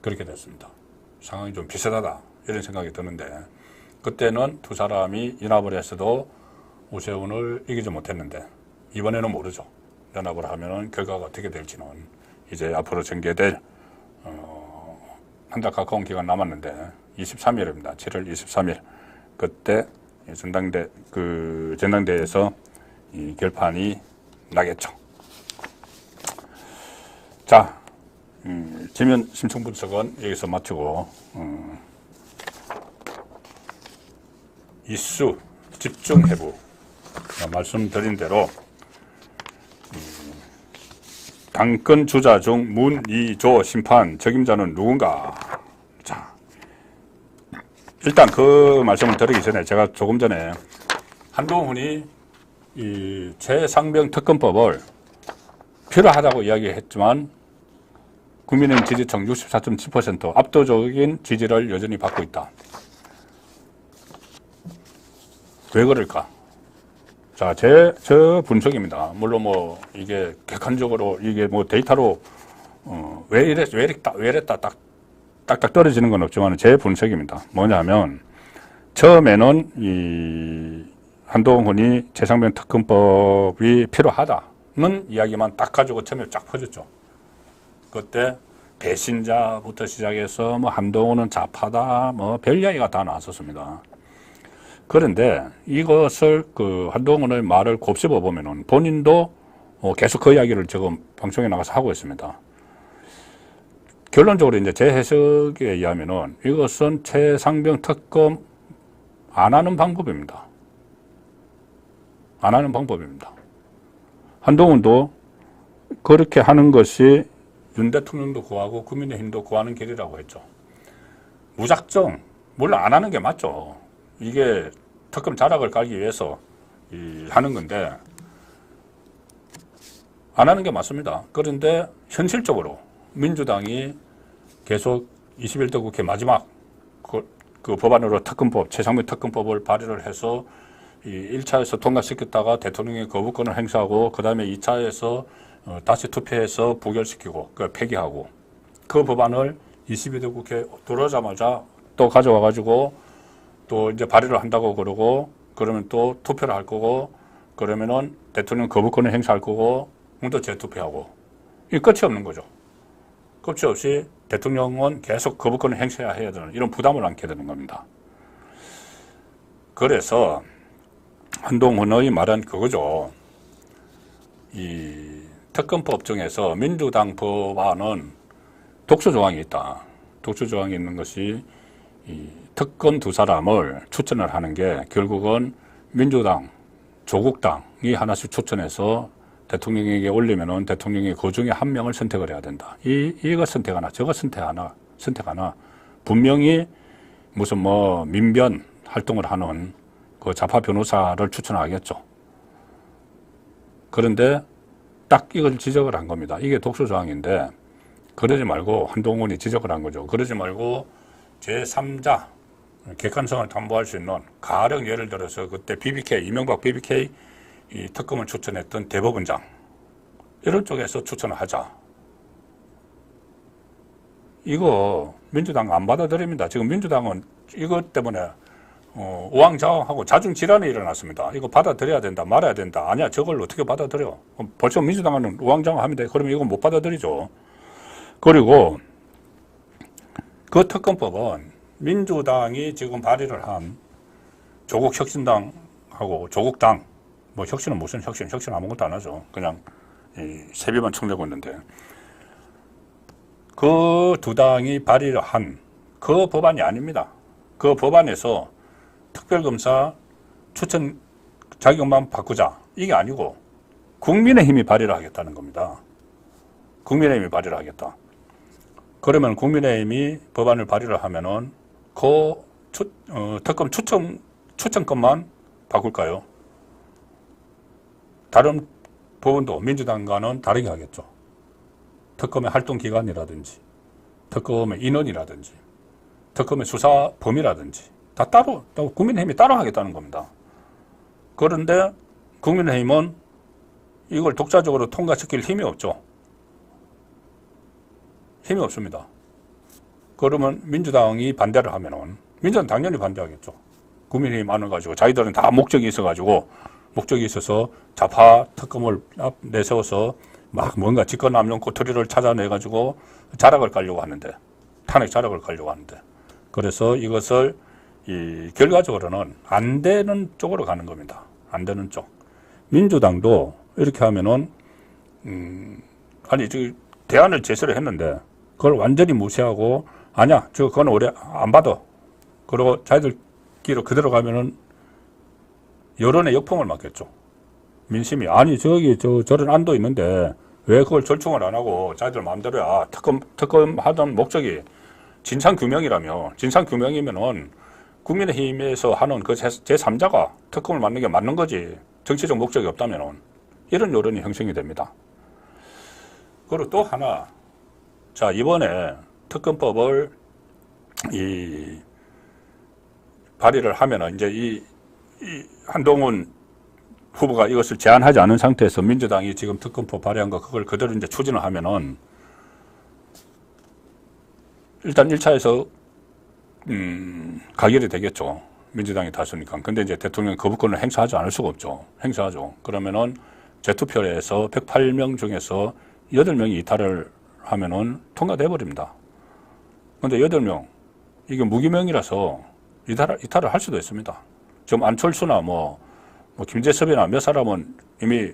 그렇게 됐습니다. 상황이 좀 비슷하다 이런 생각이 드는데 그때는 두 사람이 연합을 했어도 오세훈을 이기지 못했는데 이번에는 모르죠. 연합을 하면은 결과가 어떻게 될지는 이제 앞으로 전개될 한 달 가까운 기간 남았는데 23일입니다. 7월 23일 그때 전당대회에서 이 결판이 나겠죠. 자, 지면 심층 분석은 여기서 마치고 이슈 집중 해부 말씀드린 대로 당권 주자 중 문의조 심판 책임자는 누군가. 자, 일단 그 말씀을 드리기 전에 제가 조금 전에 한동훈이 이 최상병 특검법을 필요하다고 이야기했지만 국민의힘 지지층 64.7% 압도적인 지지를 여전히 받고 있다. 왜 그럴까? 자, 저 분석입니다. 물론 뭐 이게 객관적으로 이게 뭐 데이터로 왜 이랬다 딱딱 떨어지는 건 없지만 제 분석입니다. 뭐냐면 처음에는 이 한동훈이 최상병 특검법이 필요하다는 이야기만 딱 가지고 처음에 쫙 퍼졌죠. 그때 배신자부터 시작해서 뭐 한동훈은 좌파다 뭐 별 이야기가 다 나왔었습니다. 그런데 이것을 그 한동훈의 말을 곱씹어 보면은 본인도 계속 그 이야기를 지금 방송에 나가서 하고 있습니다. 결론적으로 이제 제 해석에 의하면은 이것은 최상병 특검 안 하는 방법입니다. 안 하는 방법입니다. 한동훈도 그렇게 하는 것이 윤 대통령도 구하고 국민의힘도 구하는 길이라고 했죠. 무작정, 물론 안 하는 게 맞죠. 이게 특검 자락을 깔기 위해서 하는 건데 안 하는 게 맞습니다. 그런데 현실적으로 민주당이 계속 21대 국회 마지막 그 법안으로 특검법, 최상병 특검법을 발의를 해서 1차에서 통과시켰다가 대통령의 거부권을 행사하고 그 다음에 2차에서 다시 투표해서 부결시키고 폐기하고 그 법안을 22대 국회 들어오자마자 또 가져와 가지고 또 이제 발의를 한다고 그러고 그러면 또 투표를 할 거고 그러면은 대통령 거부권을 행사할 거고 또 재투표하고 이 끝이 없는 거죠. 끝이 없이 대통령은 계속 거부권을 행사해야 되는 이런 부담을 안게 되는 겁니다. 그래서 한동훈의 말은 그거죠. 이 특검법 중에서 민주당 법안은 독소 조항이 있다. 독소 조항이 있는 것이 이 특검 두 사람을 추천을 하는 게 결국은 민주당, 조국당이 하나씩 추천해서 대통령에게 올리면은 대통령이 그 중에 한 명을 선택을 해야 된다. 이거 선택 하나, 저거 선택 하나, 분명히 무슨 뭐 민변 활동을 하는 그 좌파 변호사를 추천하겠죠. 그런데 딱 이걸 지적을 한 겁니다. 이게 독소 조항인데 그러지 말고 한동훈이 지적을 한 거죠. 그러지 말고 제3자 객관성을 담보할 수 있는 가령 예를 들어서 그때 BBK, 이명박 BBK 이 특검을 추천했던 대법원장 이런 쪽에서 추천을 하자. 이거 민주당 안 받아들입니다. 지금 민주당은 이것 때문에 우왕좌왕하고 자중질환이 일어났습니다. 이거 받아들여야 된다, 말아야 된다. 아니야, 저걸 어떻게 받아들여? 벌써 민주당은 우왕좌왕합니다. 그러면 이건 못 받아들이죠. 그리고 그 특검법은 민주당이 지금 발의를 한 조국혁신당하고 조국당, 뭐 혁신은 무슨 혁신 아무것도 안 하죠. 그냥 세비만 청내고 있는데 그 두 당이 발의를 한 그 법안이 아닙니다. 그 법안에서 특별검사 추천 자격만 바꾸자 이게 아니고 국민의힘이 발의를 하겠다는 겁니다. 국민의힘이 발의를 하겠다. 그러면 국민의힘이 법안을 발의를 하면은 그 특검 추천권만 바꿀까요? 다른 부분도 민주당과는 다르게 하겠죠. 특검의 활동 기간이라든지 특검의 인원이라든지 특검의 수사 범위라든지 다 따로 국민의힘이 따로 하겠다는 겁니다. 그런데 국민의힘은 이걸 독자적으로 통과시킬 힘이 없죠. 힘이 없습니다. 그러면 민주당이 반대를 하면은 민주당은 당연히 반대하겠죠. 국민의힘 안을 가지고 자기들은 다 목적이 있어서 좌파 특검을 내세워서 막 뭔가 직권남용 꼬투리를 찾아내가지고 자락을 깔려고 하는데 탄핵 자락을 깔려고 하는데 그래서 이것을 결과적으로는 안 되는 쪽으로 가는 겁니다. 안 되는 쪽. 민주당도 이렇게 하면은 대안을 제시를 했는데 그걸 완전히 무시하고 아니야, 그건 우리 안 받아. 그리고 자기들끼리 그대로 가면은 여론의 역풍을 맞겠죠. 민심이 아니 저런 안도 있는데 왜 그걸 절충을 안 하고 자기들 마음대로야. 특검 하던 목적이 진상규명이라며 진상규명이면은 국민의힘에서 하는 그 제3자가 특검을 맡는 게 맞는 거지. 정치적 목적이 없다면 이런 여론이 형성이 됩니다. 그리고 또 하나, 자, 이번에 특검법을 발의를 하면은 이제 이 한동훈 후보가 이것을 제안하지 않은 상태에서 민주당이 지금 특검법 발의한 거 그걸 그대로 이제 추진을 하면은 일단 1차에서 가결이 되겠죠. 민주당이 다수니까. 근데 이제 대통령이 거부권을 행사하지 않을 수가 없죠. 행사하죠. 그러면은 재투표에서 108명 중에서 8명이 이탈을 하면은 통과돼 버립니다. 근데 8명, 이게 무기명이라서 이탈을 할 수도 있습니다. 지금 안철수나 뭐 김재섭이나 몇 사람은 이미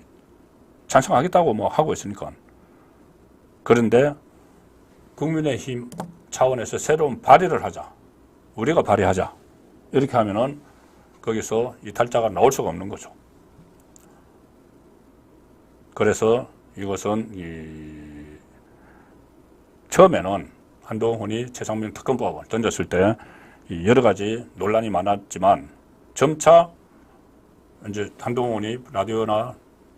찬성하겠다고 뭐 하고 있으니까. 그런데 국민의힘 차원에서 새로운 발의를 하자. 우리가 발의하자. 이렇게 하면은 거기서 이탈자가 나올 수가 없는 거죠. 그래서 이것은 처음에는 한동훈이 최상병 특검법을 던졌을 때 여러 가지 논란이 많았지만 점차 이제 한동훈이 라디오나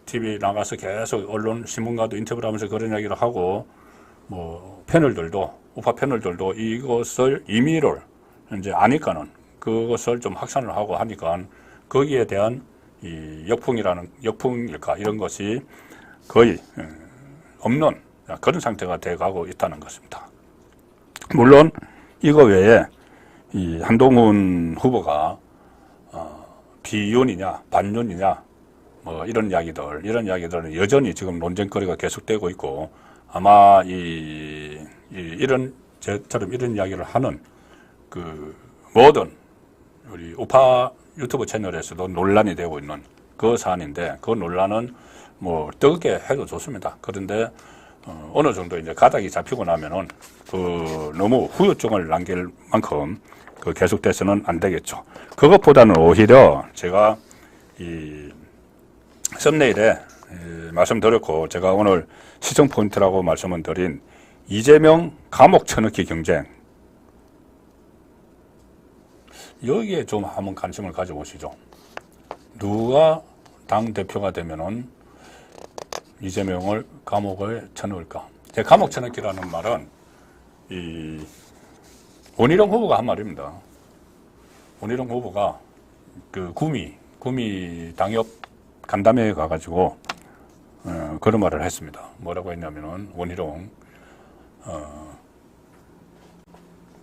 TV 나가서 계속 언론 신문과도 인터뷰를 하면서 그런 이야기를 하고 뭐 패널들도 우파 패널들도 이것을 임의를 이제 아니까는 그것을 좀 확산을 하고 하니까 거기에 대한 이 역풍일까 이런 것이 거의 없는 그런 상태가 돼가고 있다는 것입니다. 물론 이거 외에 이 한동훈 후보가 비윤이냐 반윤이냐 뭐 이런 이야기들은 여전히 지금 논쟁거리가 계속되고 있고 아마 이런 저처럼 이런 이야기를 하는 그 모든 우리 우파 유튜브 채널에서도 논란이 되고 있는 그 사안인데 그 논란은 뭐 뜨겁게 해도 좋습니다. 그런데 어느 정도 이제 가닥이 잡히고 나면은 그 너무 후유증을 남길 만큼 그 계속돼서는 안 되겠죠. 그것보다는 오히려 제가 이 썸네일에 말씀드렸고 제가 오늘 시청 포인트라고 말씀을 드린 이재명 감옥 쳐넣기 경쟁 여기에 좀 한번 관심을 가져보시죠. 누가 당대표가 되면은 이재명을 감옥에 쳐넣을까? 제 감옥 쳐넣기라는 말은 이 원희룡 후보가 한 말입니다. 원희룡 후보가 그 구미 당협 간담회에 가가지고 그런 말을 했습니다. 뭐라고 했냐면은 원희룡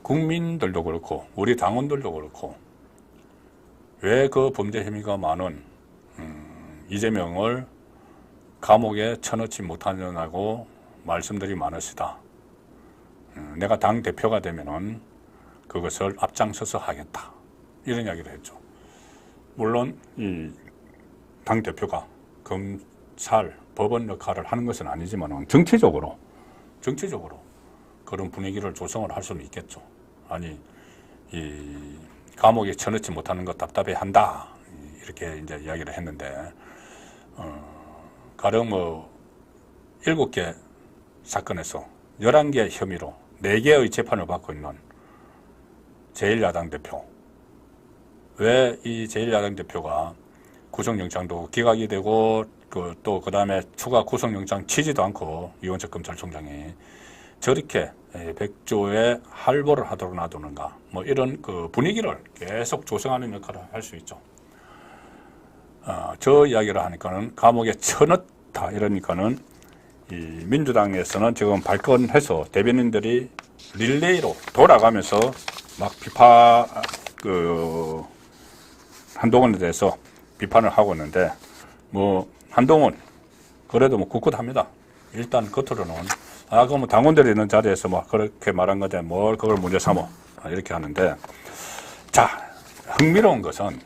국민들도 그렇고 우리 당원들도 그렇고 왜 그 범죄 혐의가 많은 이재명을 감옥에 쳐넣지 못하느냐고 말씀들이 많으시다. 내가 당 대표가 되면은 그것을 앞장서서 하겠다. 이런 이야기를 했죠. 물론 이 당 대표가 검찰, 법원 역할을 하는 것은 아니지만 정치적으로 그런 분위기를 조성을 할 수는 있겠죠. 아니 이 감옥에 쳐넣지 못하는 것 답답해 한다. 이렇게 이제 이야기를 했는데 가령 뭐 7개 사건에서 11개 혐의로 4개의 재판을 받고 있는 제1야당 대표. 왜 이 제1야당 대표가 구속영장도 기각이 되고 그 다음에 추가 구속영장 치지도 않고 이원석 검찰총장이 저렇게 백조에 할보를 하도록 놔두는가 뭐 이런 그 분위기를 계속 조성하는 역할을 할 수 있죠. 저 이야기를 하니까는 감옥에 쳐넣다 이러니까는 이 민주당에서는 지금 발끈해서 대변인들이 릴레이로 돌아가면서 막 한동훈에 대해서 비판을 하고 있는데 뭐 한동훈 그래도 뭐 꿋꿋합니다. 일단 겉으로는 그럼 당원들이 있는 자리에서 뭐 그렇게 말한 건데 뭘 그걸 문제 삼어 이렇게 하는데 자 흥미로운 것은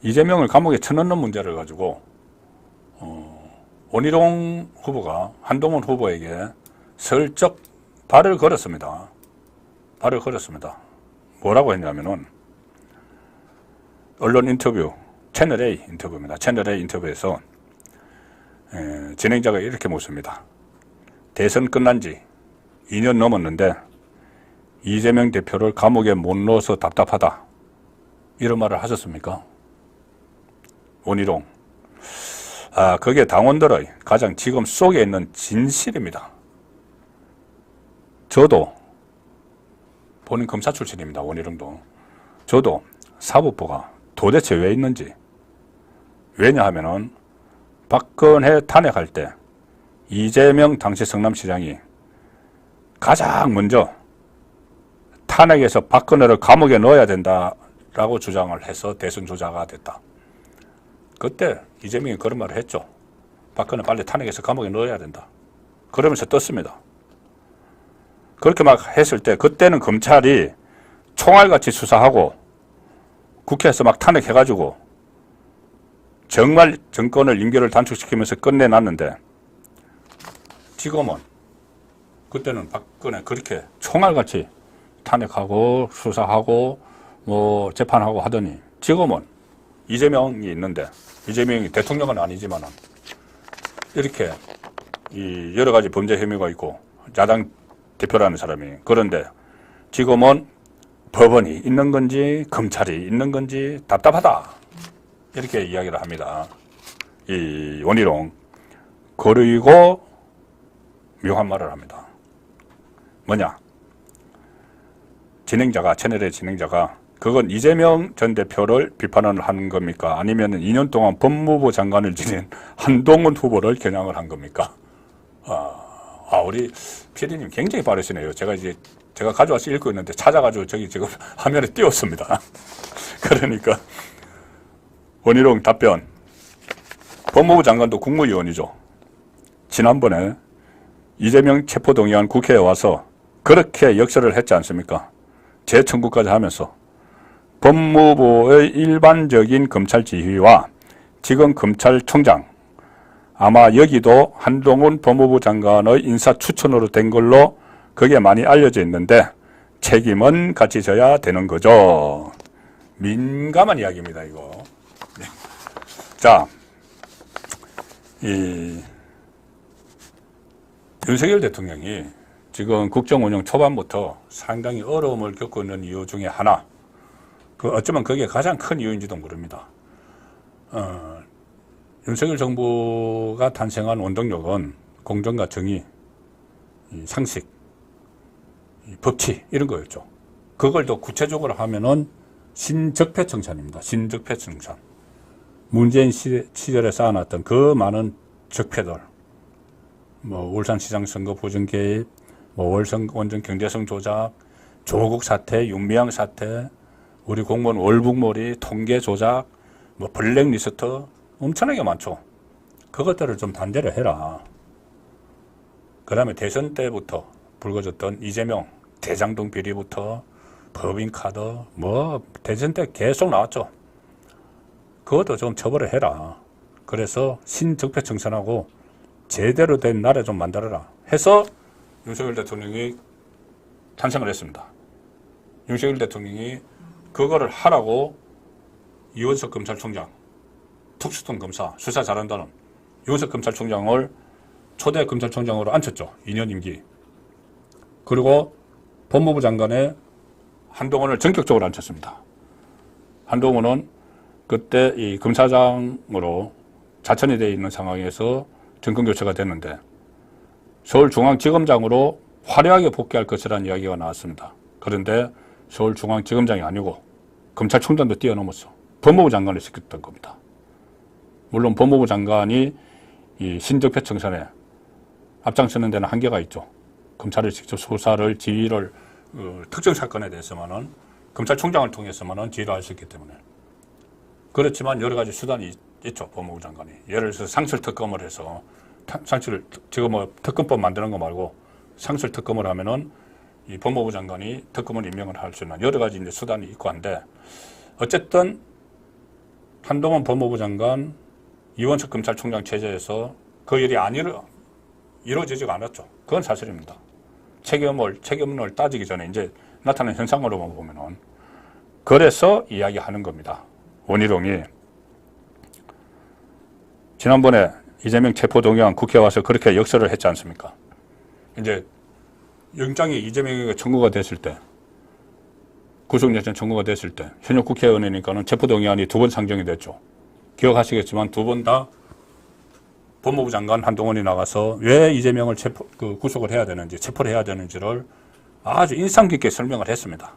이재명을 감옥에 쳐넣는 문제를 가지고 원희룡 후보가 한동훈 후보에게 슬쩍 발을 걸었습니다. 뭐라고 했냐면은 언론 인터뷰 채널A 인터뷰입니다. 채널A 인터뷰에서 진행자가 이렇게 묻습니다. 대선 끝난 지 2년 넘었는데 이재명 대표를 감옥에 못 넣어서 답답하다. 이런 말을 하셨습니까? 원희룡. 그게 당원들의 가장 지금 속에 있는 진실입니다. 저도 본인 검사 출신입니다. 원희룡도. 저도 사법부가 도대체 왜 있는지. 왜냐하면은 박근혜 탄핵할 때 이재명 당시 성남시장이 가장 먼저 탄핵에서 박근혜를 감옥에 넣어야 된다라고 주장을 해서 대선 주자가 됐다. 그때 이재명이 그런 말을 했죠. 박근혜 빨리 탄핵해서 감옥에 넣어야 된다. 그러면서 떴습니다. 그렇게 막 했을 때 그때는 검찰이 총알같이 수사하고 국회에서 막 탄핵해가지고 정말 정권을 임기를 단축시키면서 끝내놨는데 지금은 그때는 박근혜 그렇게 총알같이 탄핵하고 수사하고 뭐 재판하고 하더니 지금은 이재명이 있는데 이재명이 대통령은 아니지만 이렇게 이 여러 가지 범죄 혐의가 있고 야당 대표라는 사람이 그런데 지금은 법원이 있는 건지 검찰이 있는 건지 답답하다 이렇게 이야기를 합니다. 이 원희룡. 그리고 묘한 말을 합니다. 뭐냐? 진행자가 채널의 진행자가 그건 이재명 전 대표를 비판을 한 겁니까? 아니면 2년 동안 법무부 장관을 지낸 한동훈 후보를 겨냥을 한 겁니까? 우리 PD님 굉장히 빠르시네요. 제가 가져와서 읽고 있는데 찾아가지고 저기 지금 화면에 띄웠습니다. 그러니까 원희룡 답변. 법무부 장관도 국무위원이죠. 지난번에 이재명 체포동의안 국회에 와서 그렇게 역설을 했지 않습니까? 재청구까지 하면서 법무부의 일반적인 검찰 지휘와 지금 검찰총장 아마 여기도 한동훈 법무부 장관의 인사 추천으로 된 걸로 그게 많이 알려져 있는데 책임은 같이 져야 되는 거죠. 민감한 이야기입니다, 이거. 네. 자, 윤석열 대통령이 지금 국정 운영 초반부터 상당히 어려움을 겪고 있는 이유 중에 하나, 어쩌면 그게 가장 큰 이유인지도 모릅니다. 윤석열 정부가 탄생한 원동력은 공정과 정의, 상식, 법치 이런 거였죠. 그걸 더 구체적으로 하면은 신적폐청산입니다. 신적폐청산. 문재인 시절에 쌓아놨던 그 많은 적폐들, 뭐 울산시장 선거 부정 개입, 뭐 원전 경제성 조작, 조국 사태, 윤미향 사태, 우리 공무원 월북몰이, 통계 조작, 뭐 블랙리스트 엄청나게 많죠. 그것들을 좀 단죄를 해라. 그 다음에 대선 때부터 불거졌던 이재명 대장동 비리부터 법인카드 뭐 대선 때 계속 나왔죠. 그것도 좀 처벌을 해라. 그래서 신적폐청산하고 제대로 된 나라 좀 만들어라 해서 윤석열 대통령이 탄생을 했습니다. 윤석열 대통령이 그거를 하라고 이원석 검찰총장, 특수통 검사, 수사 잘한다는 이원석 검찰총장을 초대 검찰총장으로 앉혔죠. 2년 임기. 그리고 법무부 장관에 한동훈을 전격적으로 앉혔습니다. 한동훈은 그때 이 검사장으로 자천이 되어 있는 상황에서 정권 교체가 됐는데 서울중앙지검장으로 화려하게 복귀할 것이라는 이야기가 나왔습니다. 그런데 서울중앙지검장이 아니고 검찰총장도 뛰어넘었어. 법무부 장관을 시켰던 겁니다. 물론 법무부 장관이 이 신적폐청산에 앞장서는 데는 한계가 있죠. 검찰을 직접 수사를 지휘를 특정 사건에 대해서만은 검찰총장을 통해서만은 지휘를 할 수 있기 때문에. 그렇지만 여러 가지 수단이 있죠. 법무부 장관이. 예를 들어서 상설특검을 해서 지금 뭐 특검법 만드는 거 말고 상설특검을 하면은 이 법무부 장관이 특검을 임명을 할 수 있는 여러 가지 이제 수단이 있고 한데 어쨌든 한동훈 법무부 장관, 이원석 검찰총장 체제에서 그 일이 이루어지지가 않았죠. 그건 사실입니다. 책임을 따지기 전에 이제 나타나는 현상으로만 보면은 그래서 이야기하는 겁니다. 원희룡이 지난번에 이재명 체포동의안 국회에 와서 그렇게 역설을 했지 않습니까? 이제 영장이 이재명에게 청구가 됐을 때 구속영장 청구가 됐을 때 현역 국회의원이니까는 체포동의안이 2번 상정이 됐죠. 기억하시겠지만 2번 다 법무부 장관 한동훈이 나가서 왜 이재명을 구속을 해야 되는지, 체포를 해야 되는지를 아주 인상 깊게 설명을 했습니다.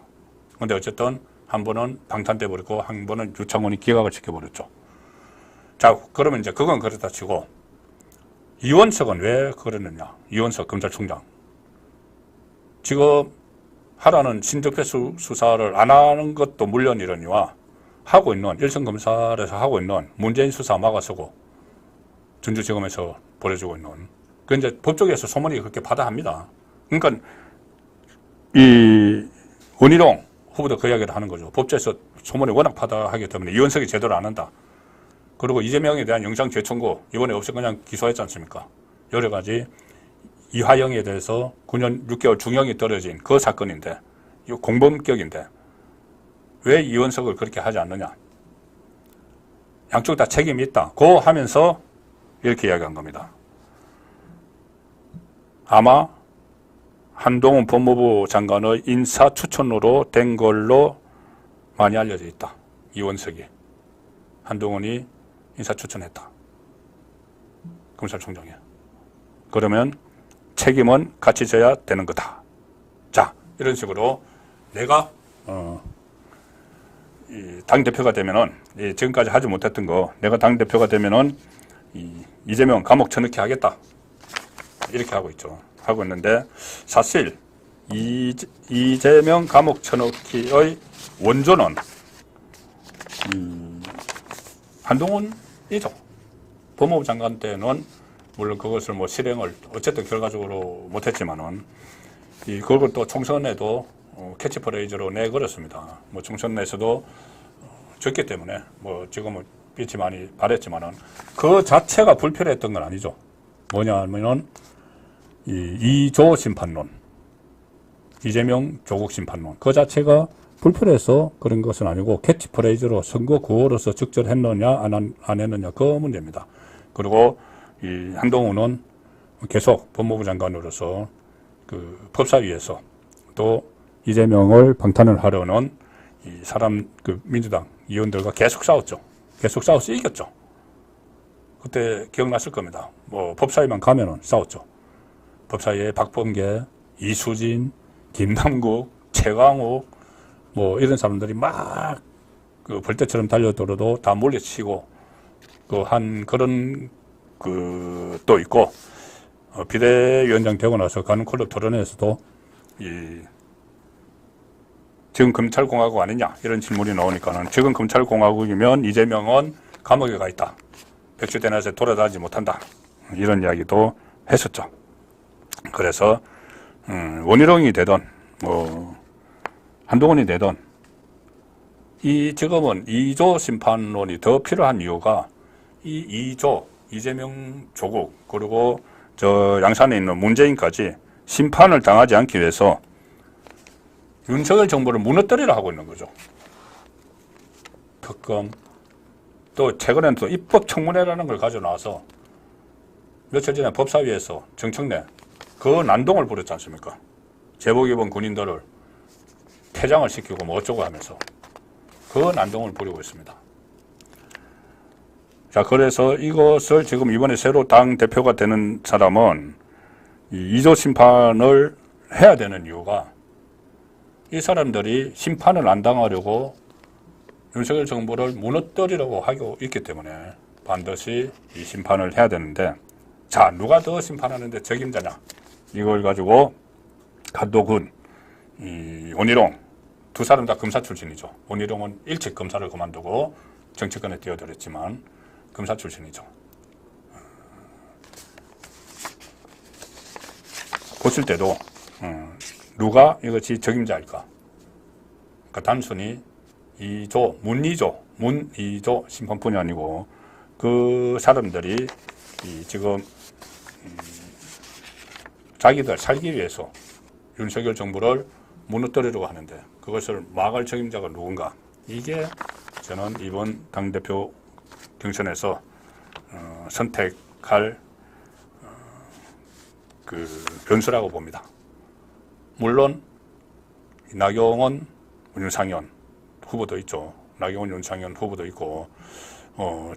그런데 어쨌든 한 번은 방탄돼 버리고 한 번은 유창훈이 기각을 시켜버렸죠. 자, 그러면 이제 그건 그렇다 치고 이원석은 왜 그러느냐? 이원석 검찰총장. 지금 하라는 신적폐 수사를 안 하는 것도 물론이러니와 하고 있는, 일선검찰에서 하고 있는 문재인 수사 막아서고 전주지검에서 보내주고 있는. 그 이제 법조계에서 소문이 그렇게 바다합니다. 그러니까 이 원희룡 후보도 그 이야기를 하는 거죠. 법조에서 소문이 워낙 바다하기 때문에 이원석이 제대로 안 한다. 그리고 이재명에 대한 영장 재청구 이번에 없이 그냥 기소했지 않습니까? 여러 가지 이화영에 대해서 9년 6개월 중형이 떨어진 그 사건인데, 이거 공범격인데 왜 이원석을 그렇게 하지 않느냐? 양쪽 다 책임이 있다. 고 하면서 이렇게 이야기한 겁니다. 아마 한동훈 법무부 장관의 인사 추천으로 된 걸로 많이 알려져 있다. 이원석이. 한동훈이 인사 추천했다. 검찰총장에. 그러면 책임은 같이 져야 되는 거다. 자, 이런 식으로 내가 당대표가 되면은, 지금까지 하지 못했던 거, 내가 당대표가 되면은 이재명 감옥 쳐넣기 하겠다. 이렇게 하고 있죠. 하고 있는데, 사실 이재명 감옥 쳐넣기의 원조는 한동훈이죠. 법무부 장관 때는 물론 그것을 뭐 실행을 어쨌든 결과적으로 못했지만은 그걸 또 총선에도 캐치프레이즈로 내걸었습니다. 뭐 총선에서도 졌기 때문에 뭐 지금은 빛이 많이 바랬지만은 그 자체가 불필요했던 건 아니죠. 뭐냐면은 이 2조 심판론, 이재명 조국 심판론 그 자체가 불필요해서 그런 것은 아니고 캐치프레이즈로 선거 구호로서 적절했느냐 안 했느냐 그 문제입니다. 그리고 이 한동훈은 계속 법무부 장관으로서 그 법사위에서 또 이재명을 방탄을 하려는 이 사람 그 민주당 의원들과 계속 싸웠죠. 계속 싸워서 이겼죠. 그때 기억났을 겁니다. 뭐 법사위만 가면은 싸웠죠. 법사위에 박범계, 이수진, 김남국, 최강욱 뭐 이런 사람들이 막 그 벌떼처럼 달려들어도 다 몰려치고 한 그런 또 있고, 비대위원장 되고 나서 가는 콜로 토론회에서도 지금 검찰공화국 아니냐 이런 질문이 나오니까는 지금 검찰공화국이면 이재명은 감옥에 가 있다. 백주대낮에 돌아다니지 못한다. 이런 이야기도 했었죠. 그래서 원희룡이 되든 뭐 한동훈이 되든 지금은 2조 심판론이 더 필요한 이유가 이 2조 이재명 조국 그리고 저 양산에 있는 문재인까지 심판을 당하지 않기 위해서 윤석열 정부를 무너뜨리려 하고 있는 거죠. 특검 또 최근에는 또 입법청문회라는 걸 가져 나와서 며칠 전에 법사위에서 정청래 그 난동을 부렸지 않습니까? 제복 입은 군인들을 퇴장을 시키고 뭐 어쩌고 하면서 그 난동을 부리고 있습니다. 자, 그래서 이것을 지금 이번에 새로 당 대표가 되는 사람은 이 2조 심판을 해야 되는 이유가 이 사람들이 심판을 안 당하려고 윤석열 정부를 무너뜨리려고 하고 있기 때문에 반드시 이 심판을 해야 되는데, 자, 누가 더 심판하는데 적임자냐? 이걸 가지고 한동훈, 원희룡 두 사람 다 검사 출신이죠. 원희룡은 일찍 검사를 그만두고 정치권에 뛰어들었지만 검사 출신이죠. 보실 때도 누가 이것이 적임자일까? 그러니까 단순히 문 2조 심판뿐이 아니고 그 사람들이 지금 자기들 살기 위해서 윤석열 정부를 무너뜨리려고 하는데 그것을 막을 책임자가 누군가? 이게 저는 이번 당대표 경선에서 선택할 그 변수라고 봅니다. 물론 나경원, 윤상현 후보도 있죠. 나경원 윤상현 후보도 있고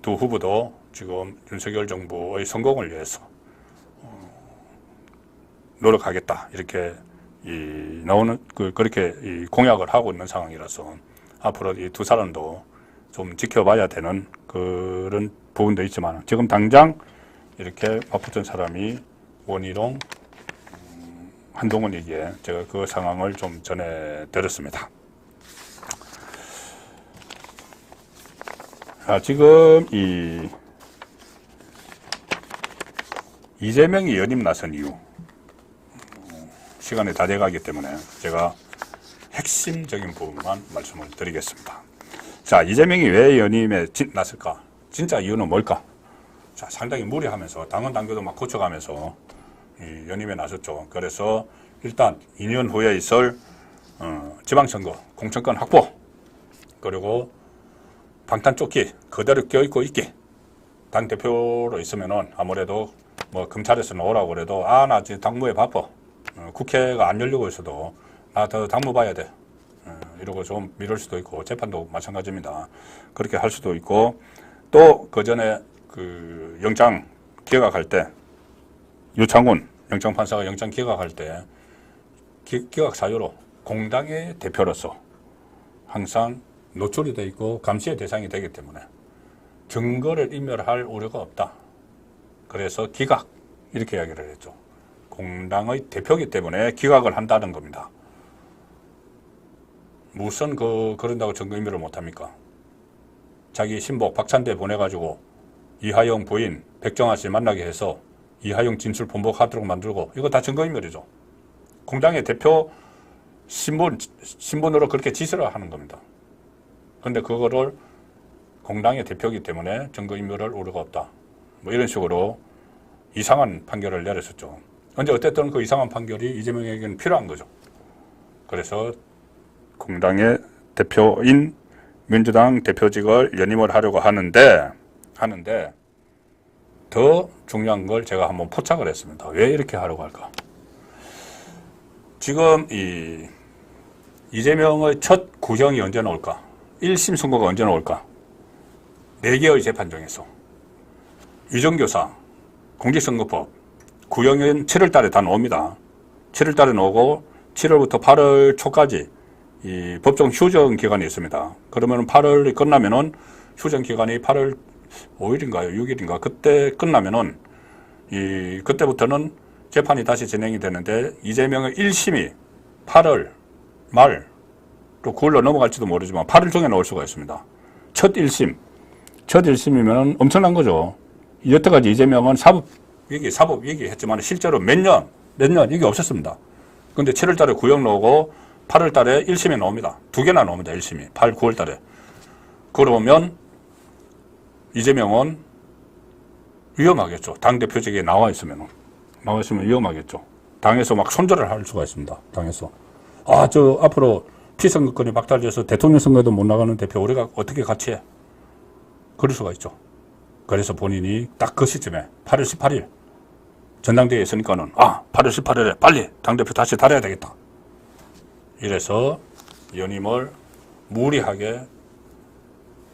두 후보도 지금 윤석열 정부의 성공을 위해서 노력하겠다 이렇게 나오는 그렇게 공약을 하고 있는 상황이라서 앞으로 이 두 사람도 좀 지켜봐야 되는 그런 부분도 있지만 지금 당장 이렇게 맞붙은 사람이 원희룡, 한동훈에게 제가 그 상황을 좀 전해드렸습니다. 지금 이재명이 연임 나선 이유 시간이 다 돼가기 때문에 제가 핵심적인 부분만 말씀을 드리겠습니다. 자, 이재명이 왜 연임에 나설까? 진짜 이유는 뭘까? 자, 상당히 무리하면서 당원 당규도 막 고쳐가면서 연임에 나섰죠. 그래서 일단 2년 후에 있을 지방선거 공천권 확보, 그리고 방탄조끼 그대로 껴입고 있기. 당대표로 있으면은 아무래도 뭐 검찰에서 나오라고 그래도 나 지금 당무에 바빠. 국회가 안 열리고 있어도 나 더 당무 봐야 돼. 이러고 좀 미룰 수도 있고, 재판도 마찬가지입니다. 그렇게 할 수도 있고, 또 그 전에 그 영장 기각할 때 유창훈 영장판사가 영장 기각할 때 기각 사유로 공당의 대표로서 항상 노출이 돼 있고 감시의 대상이 되기 때문에 증거를 인멸할 우려가 없다. 그래서 기각 이렇게 이야기를 했죠. 공당의 대표이기 때문에 기각을 한다는 겁니다. 무슨 그런다고 증거 인멸을 못합니까? 자기 신복 박찬대 보내가지고 이하영 부인 백정아 씨 만나게 해서 이하영 진술 번복하도록 만들고, 이거 다 증거인멸이죠. 공당의 대표 신분으로 그렇게 지시를 하는 겁니다. 그런데 그거를 공당의 대표이기 때문에 증거인멸할 우려가 없다. 뭐 이런 식으로 이상한 판결을 내렸었죠. 근데 어쨌든 그 이상한 판결이 이재명에게는 필요한 거죠. 그래서 공당의 대표인 민주당 대표직을 연임을 하려고 하는데 더 중요한 걸 제가 한번 포착을 했습니다. 왜 이렇게 하려고 할까? 지금 이재명의 첫 구형이 언제 나올까? 1심 선고가 언제 나올까? 4개의 재판 중에서 위정교사, 공직선거법 구형은 7월 달에 다 나옵니다. 7월 달에 나오고 7월부터 8월 초까지 이 법정 휴정 기간이 있습니다. 그러면 8월이 끝나면은 휴정 기간이 8월 5일인가요? 6일인가? 그때 끝나면은 그때부터는 재판이 다시 진행이 되는데, 이재명의 1심이 8월 말 또 9월로 넘어갈지도 모르지만 8월 중에 나올 수가 있습니다. 첫 1심이면 엄청난 거죠. 여태까지 이재명은 사법 위기 했지만 실제로 몇 년 이게 없었습니다. 근데 7월 달에 구형 나오고 8월 달에 1심이 나옵니다. 2개나 나옵니다. 1심이. 8, 9월 달에. 그러면 이재명은 위험하겠죠. 당대표직에 나와 있으면 위험하겠죠. 당에서 막 손절을 할 수가 있습니다. 당에서. 저 앞으로 피선거권이 박탈돼서 대통령 선거도 못 나가는 대표 우리가 어떻게 같이 해? 그럴 수가 있죠. 그래서 본인이 딱 그 시점에 8월 18일 전당대회에 있으니까는 8월 18일에 빨리 당대표 다시 달아야 되겠다. 이래서 연임을 무리하게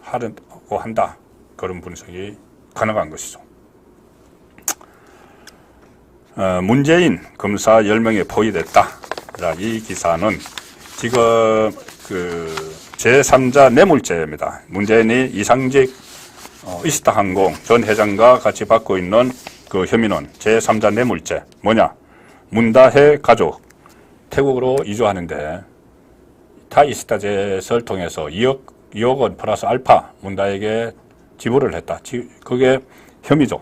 하려고 한다. 그런 분석이 가능한 것이죠. 문재인 검사 10명에 포위됐다. 이 기사는 지금 제3자 뇌물죄입니다. 문재인이 이상직 이스타항공 전 회장과 같이 받고 있는 그 혐의는 제3자 뇌물죄. 뭐냐? 문다혜 가족 태국으로 이주하는데 타이스타젯을 통해서 2억 원 플러스 알파 문다에게 지불을 했다. 그게 혐의죠.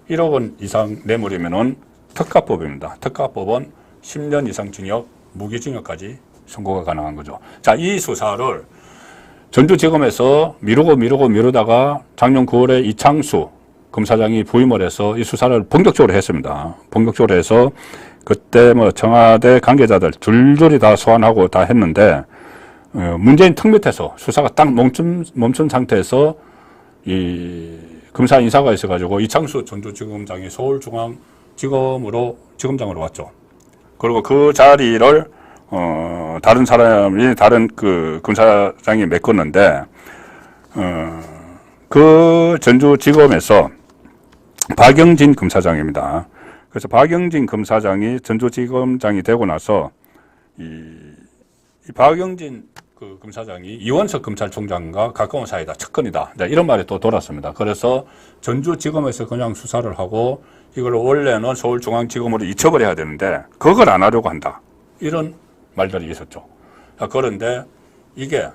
1억 원 이상 뇌물이면은 특가법입니다. 특가법은 10년 이상 징역, 무기징역까지 선고가 가능한 거죠. 자, 이 수사를 전주지검에서 미루다가 작년 9월에 이창수 검사장이 부임을 해서 이 수사를 본격적으로 했습니다. 본격적으로 해서 그때 뭐 청와대 관계자들 줄줄이 다 소환하고 다 했는데, 문재인 턱 밑에서 수사가 딱 멈춘 상태에서 이 검사 인사가 있어가지고 이창수 전주지검장이 서울중앙지검장으로 왔죠. 그리고 그 자리를 다른 사람이 다른 그 검사장이 메꿨는데 그 전주지검에서 박영진 검사장입니다. 그래서 박영진 검사장이 전주지검장이 되고 나서 이 박영진 그 검사장이 이원석 검찰총장과 가까운 사이다, 측근이다, 이런 말이 또 돌았습니다. 그래서 전주지검에서 그냥 수사를 하고 이걸 원래는 서울중앙지검으로 이첩을 해야 되는데 그걸 안 하려고 한다, 이런 말들이 있었죠. 그런데 이게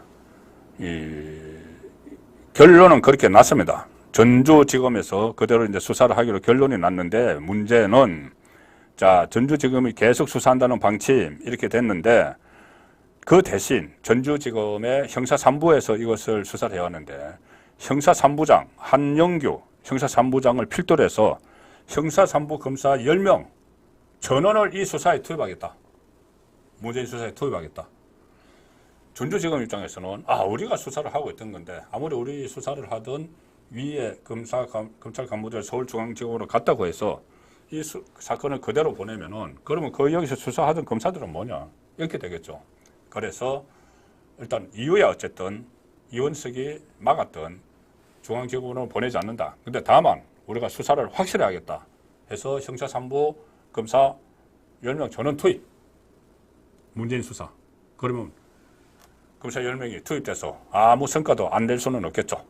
결론은 그렇게 났습니다. 전주지검에서 그대로 이제 수사를 하기로 결론이 났는데, 문제는 자, 전주지검이 계속 수사한다는 방침 이렇게 됐는데, 그 대신 전주지검의 형사 3부에서 이것을 수사를 해왔는데, 형사 3부장 한영규 형사 3부장을 필두로 해서 형사 3부 검사 10명 전원을 이 수사에 투입하겠다, 문재인 수사에 투입하겠다. 전주지검 입장에서는 우리가 수사를 하고 있던 건데, 아무리 우리 수사를 하던 위에 검찰 간부들 서울중앙지검으로 갔다고 해서 이 사건을 그대로 보내면은, 그러면 그 여기서 수사하던 검사들은 뭐냐, 이렇게 되겠죠. 그래서 일단 이후에 어쨌든 이원석이 막았던 중앙지검으로 보내지 않는다. 근데 다만 우리가 수사를 확실히 하겠다 해서 형사 3부 검사 10명 전원 투입, 문재인 수사. 그러면 검사 10명이 투입돼서 아무 성과도 안 낼 수는 없겠죠.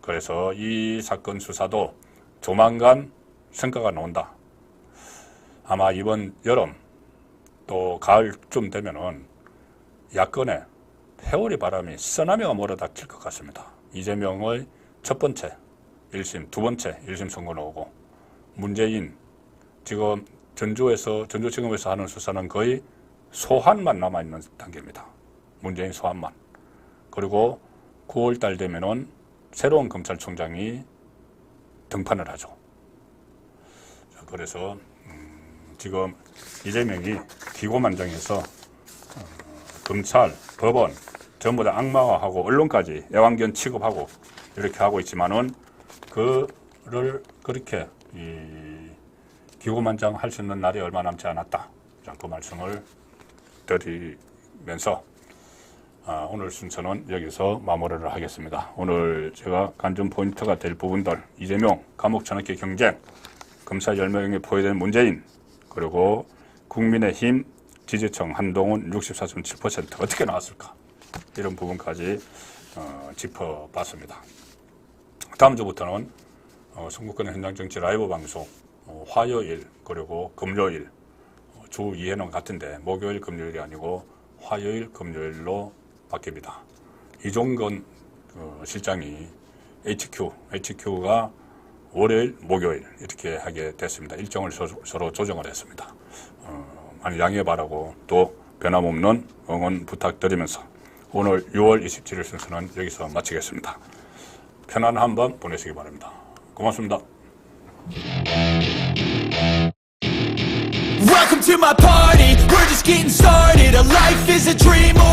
그래서 이 사건 수사도 조만간 성과가 나온다. 아마 이번 여름 또 가을쯤 되면은 야권에 회오리 바람이 쓰나미가 몰아닥칠 것 같습니다. 이재명의 첫 번째 1심, 두 번째 1심 선고 나오고, 문재인 지금 전주지검에서 하는 수사는 거의 소환만 남아있는 단계입니다. 문재인 소환만. 그리고 9월달 되면은 새로운 검찰총장이 등판을 하죠. 자, 그래서 지금 이재명이 기고만장해서 검찰, 법원 전부 다 악마화하고 언론까지 애완견 취급하고 이렇게 하고 있지만은 그를 그렇게 기고만장할 수 있는 날이 얼마 남지 않았다. 자, 그 말씀을 드리면서 오늘 순서는 여기서 마무리를 하겠습니다. 오늘 제가 관전 포인트가 될 부분들, 이재명 감옥 전학기 경쟁, 검사 10명에 포위된 문재인, 그리고 국민의힘 지지층 한동훈 64.7% 어떻게 나왔을까, 이런 부분까지 짚어봤습니다. 다음 주부터는 선거권 현장 정치 라이브 방송 화요일 그리고 금요일 주 2회는 같은데 목요일 금요일이 아니고 화요일 금요일로 바뀝니다. 이종건 실장이 HQ가 월요일 목요일 이렇게 하게 됐습니다. 일정을 서로 조정을 했습니다. 많이 양해 바라고 또 변함없는 응원 부탁드리면서 오늘 6월 27일 순서는 여기서 마치겠습니다. 편안한 밤 보내시기 바랍니다. 고맙습니다. Welcome to my party, we're just getting started. A life is a dream or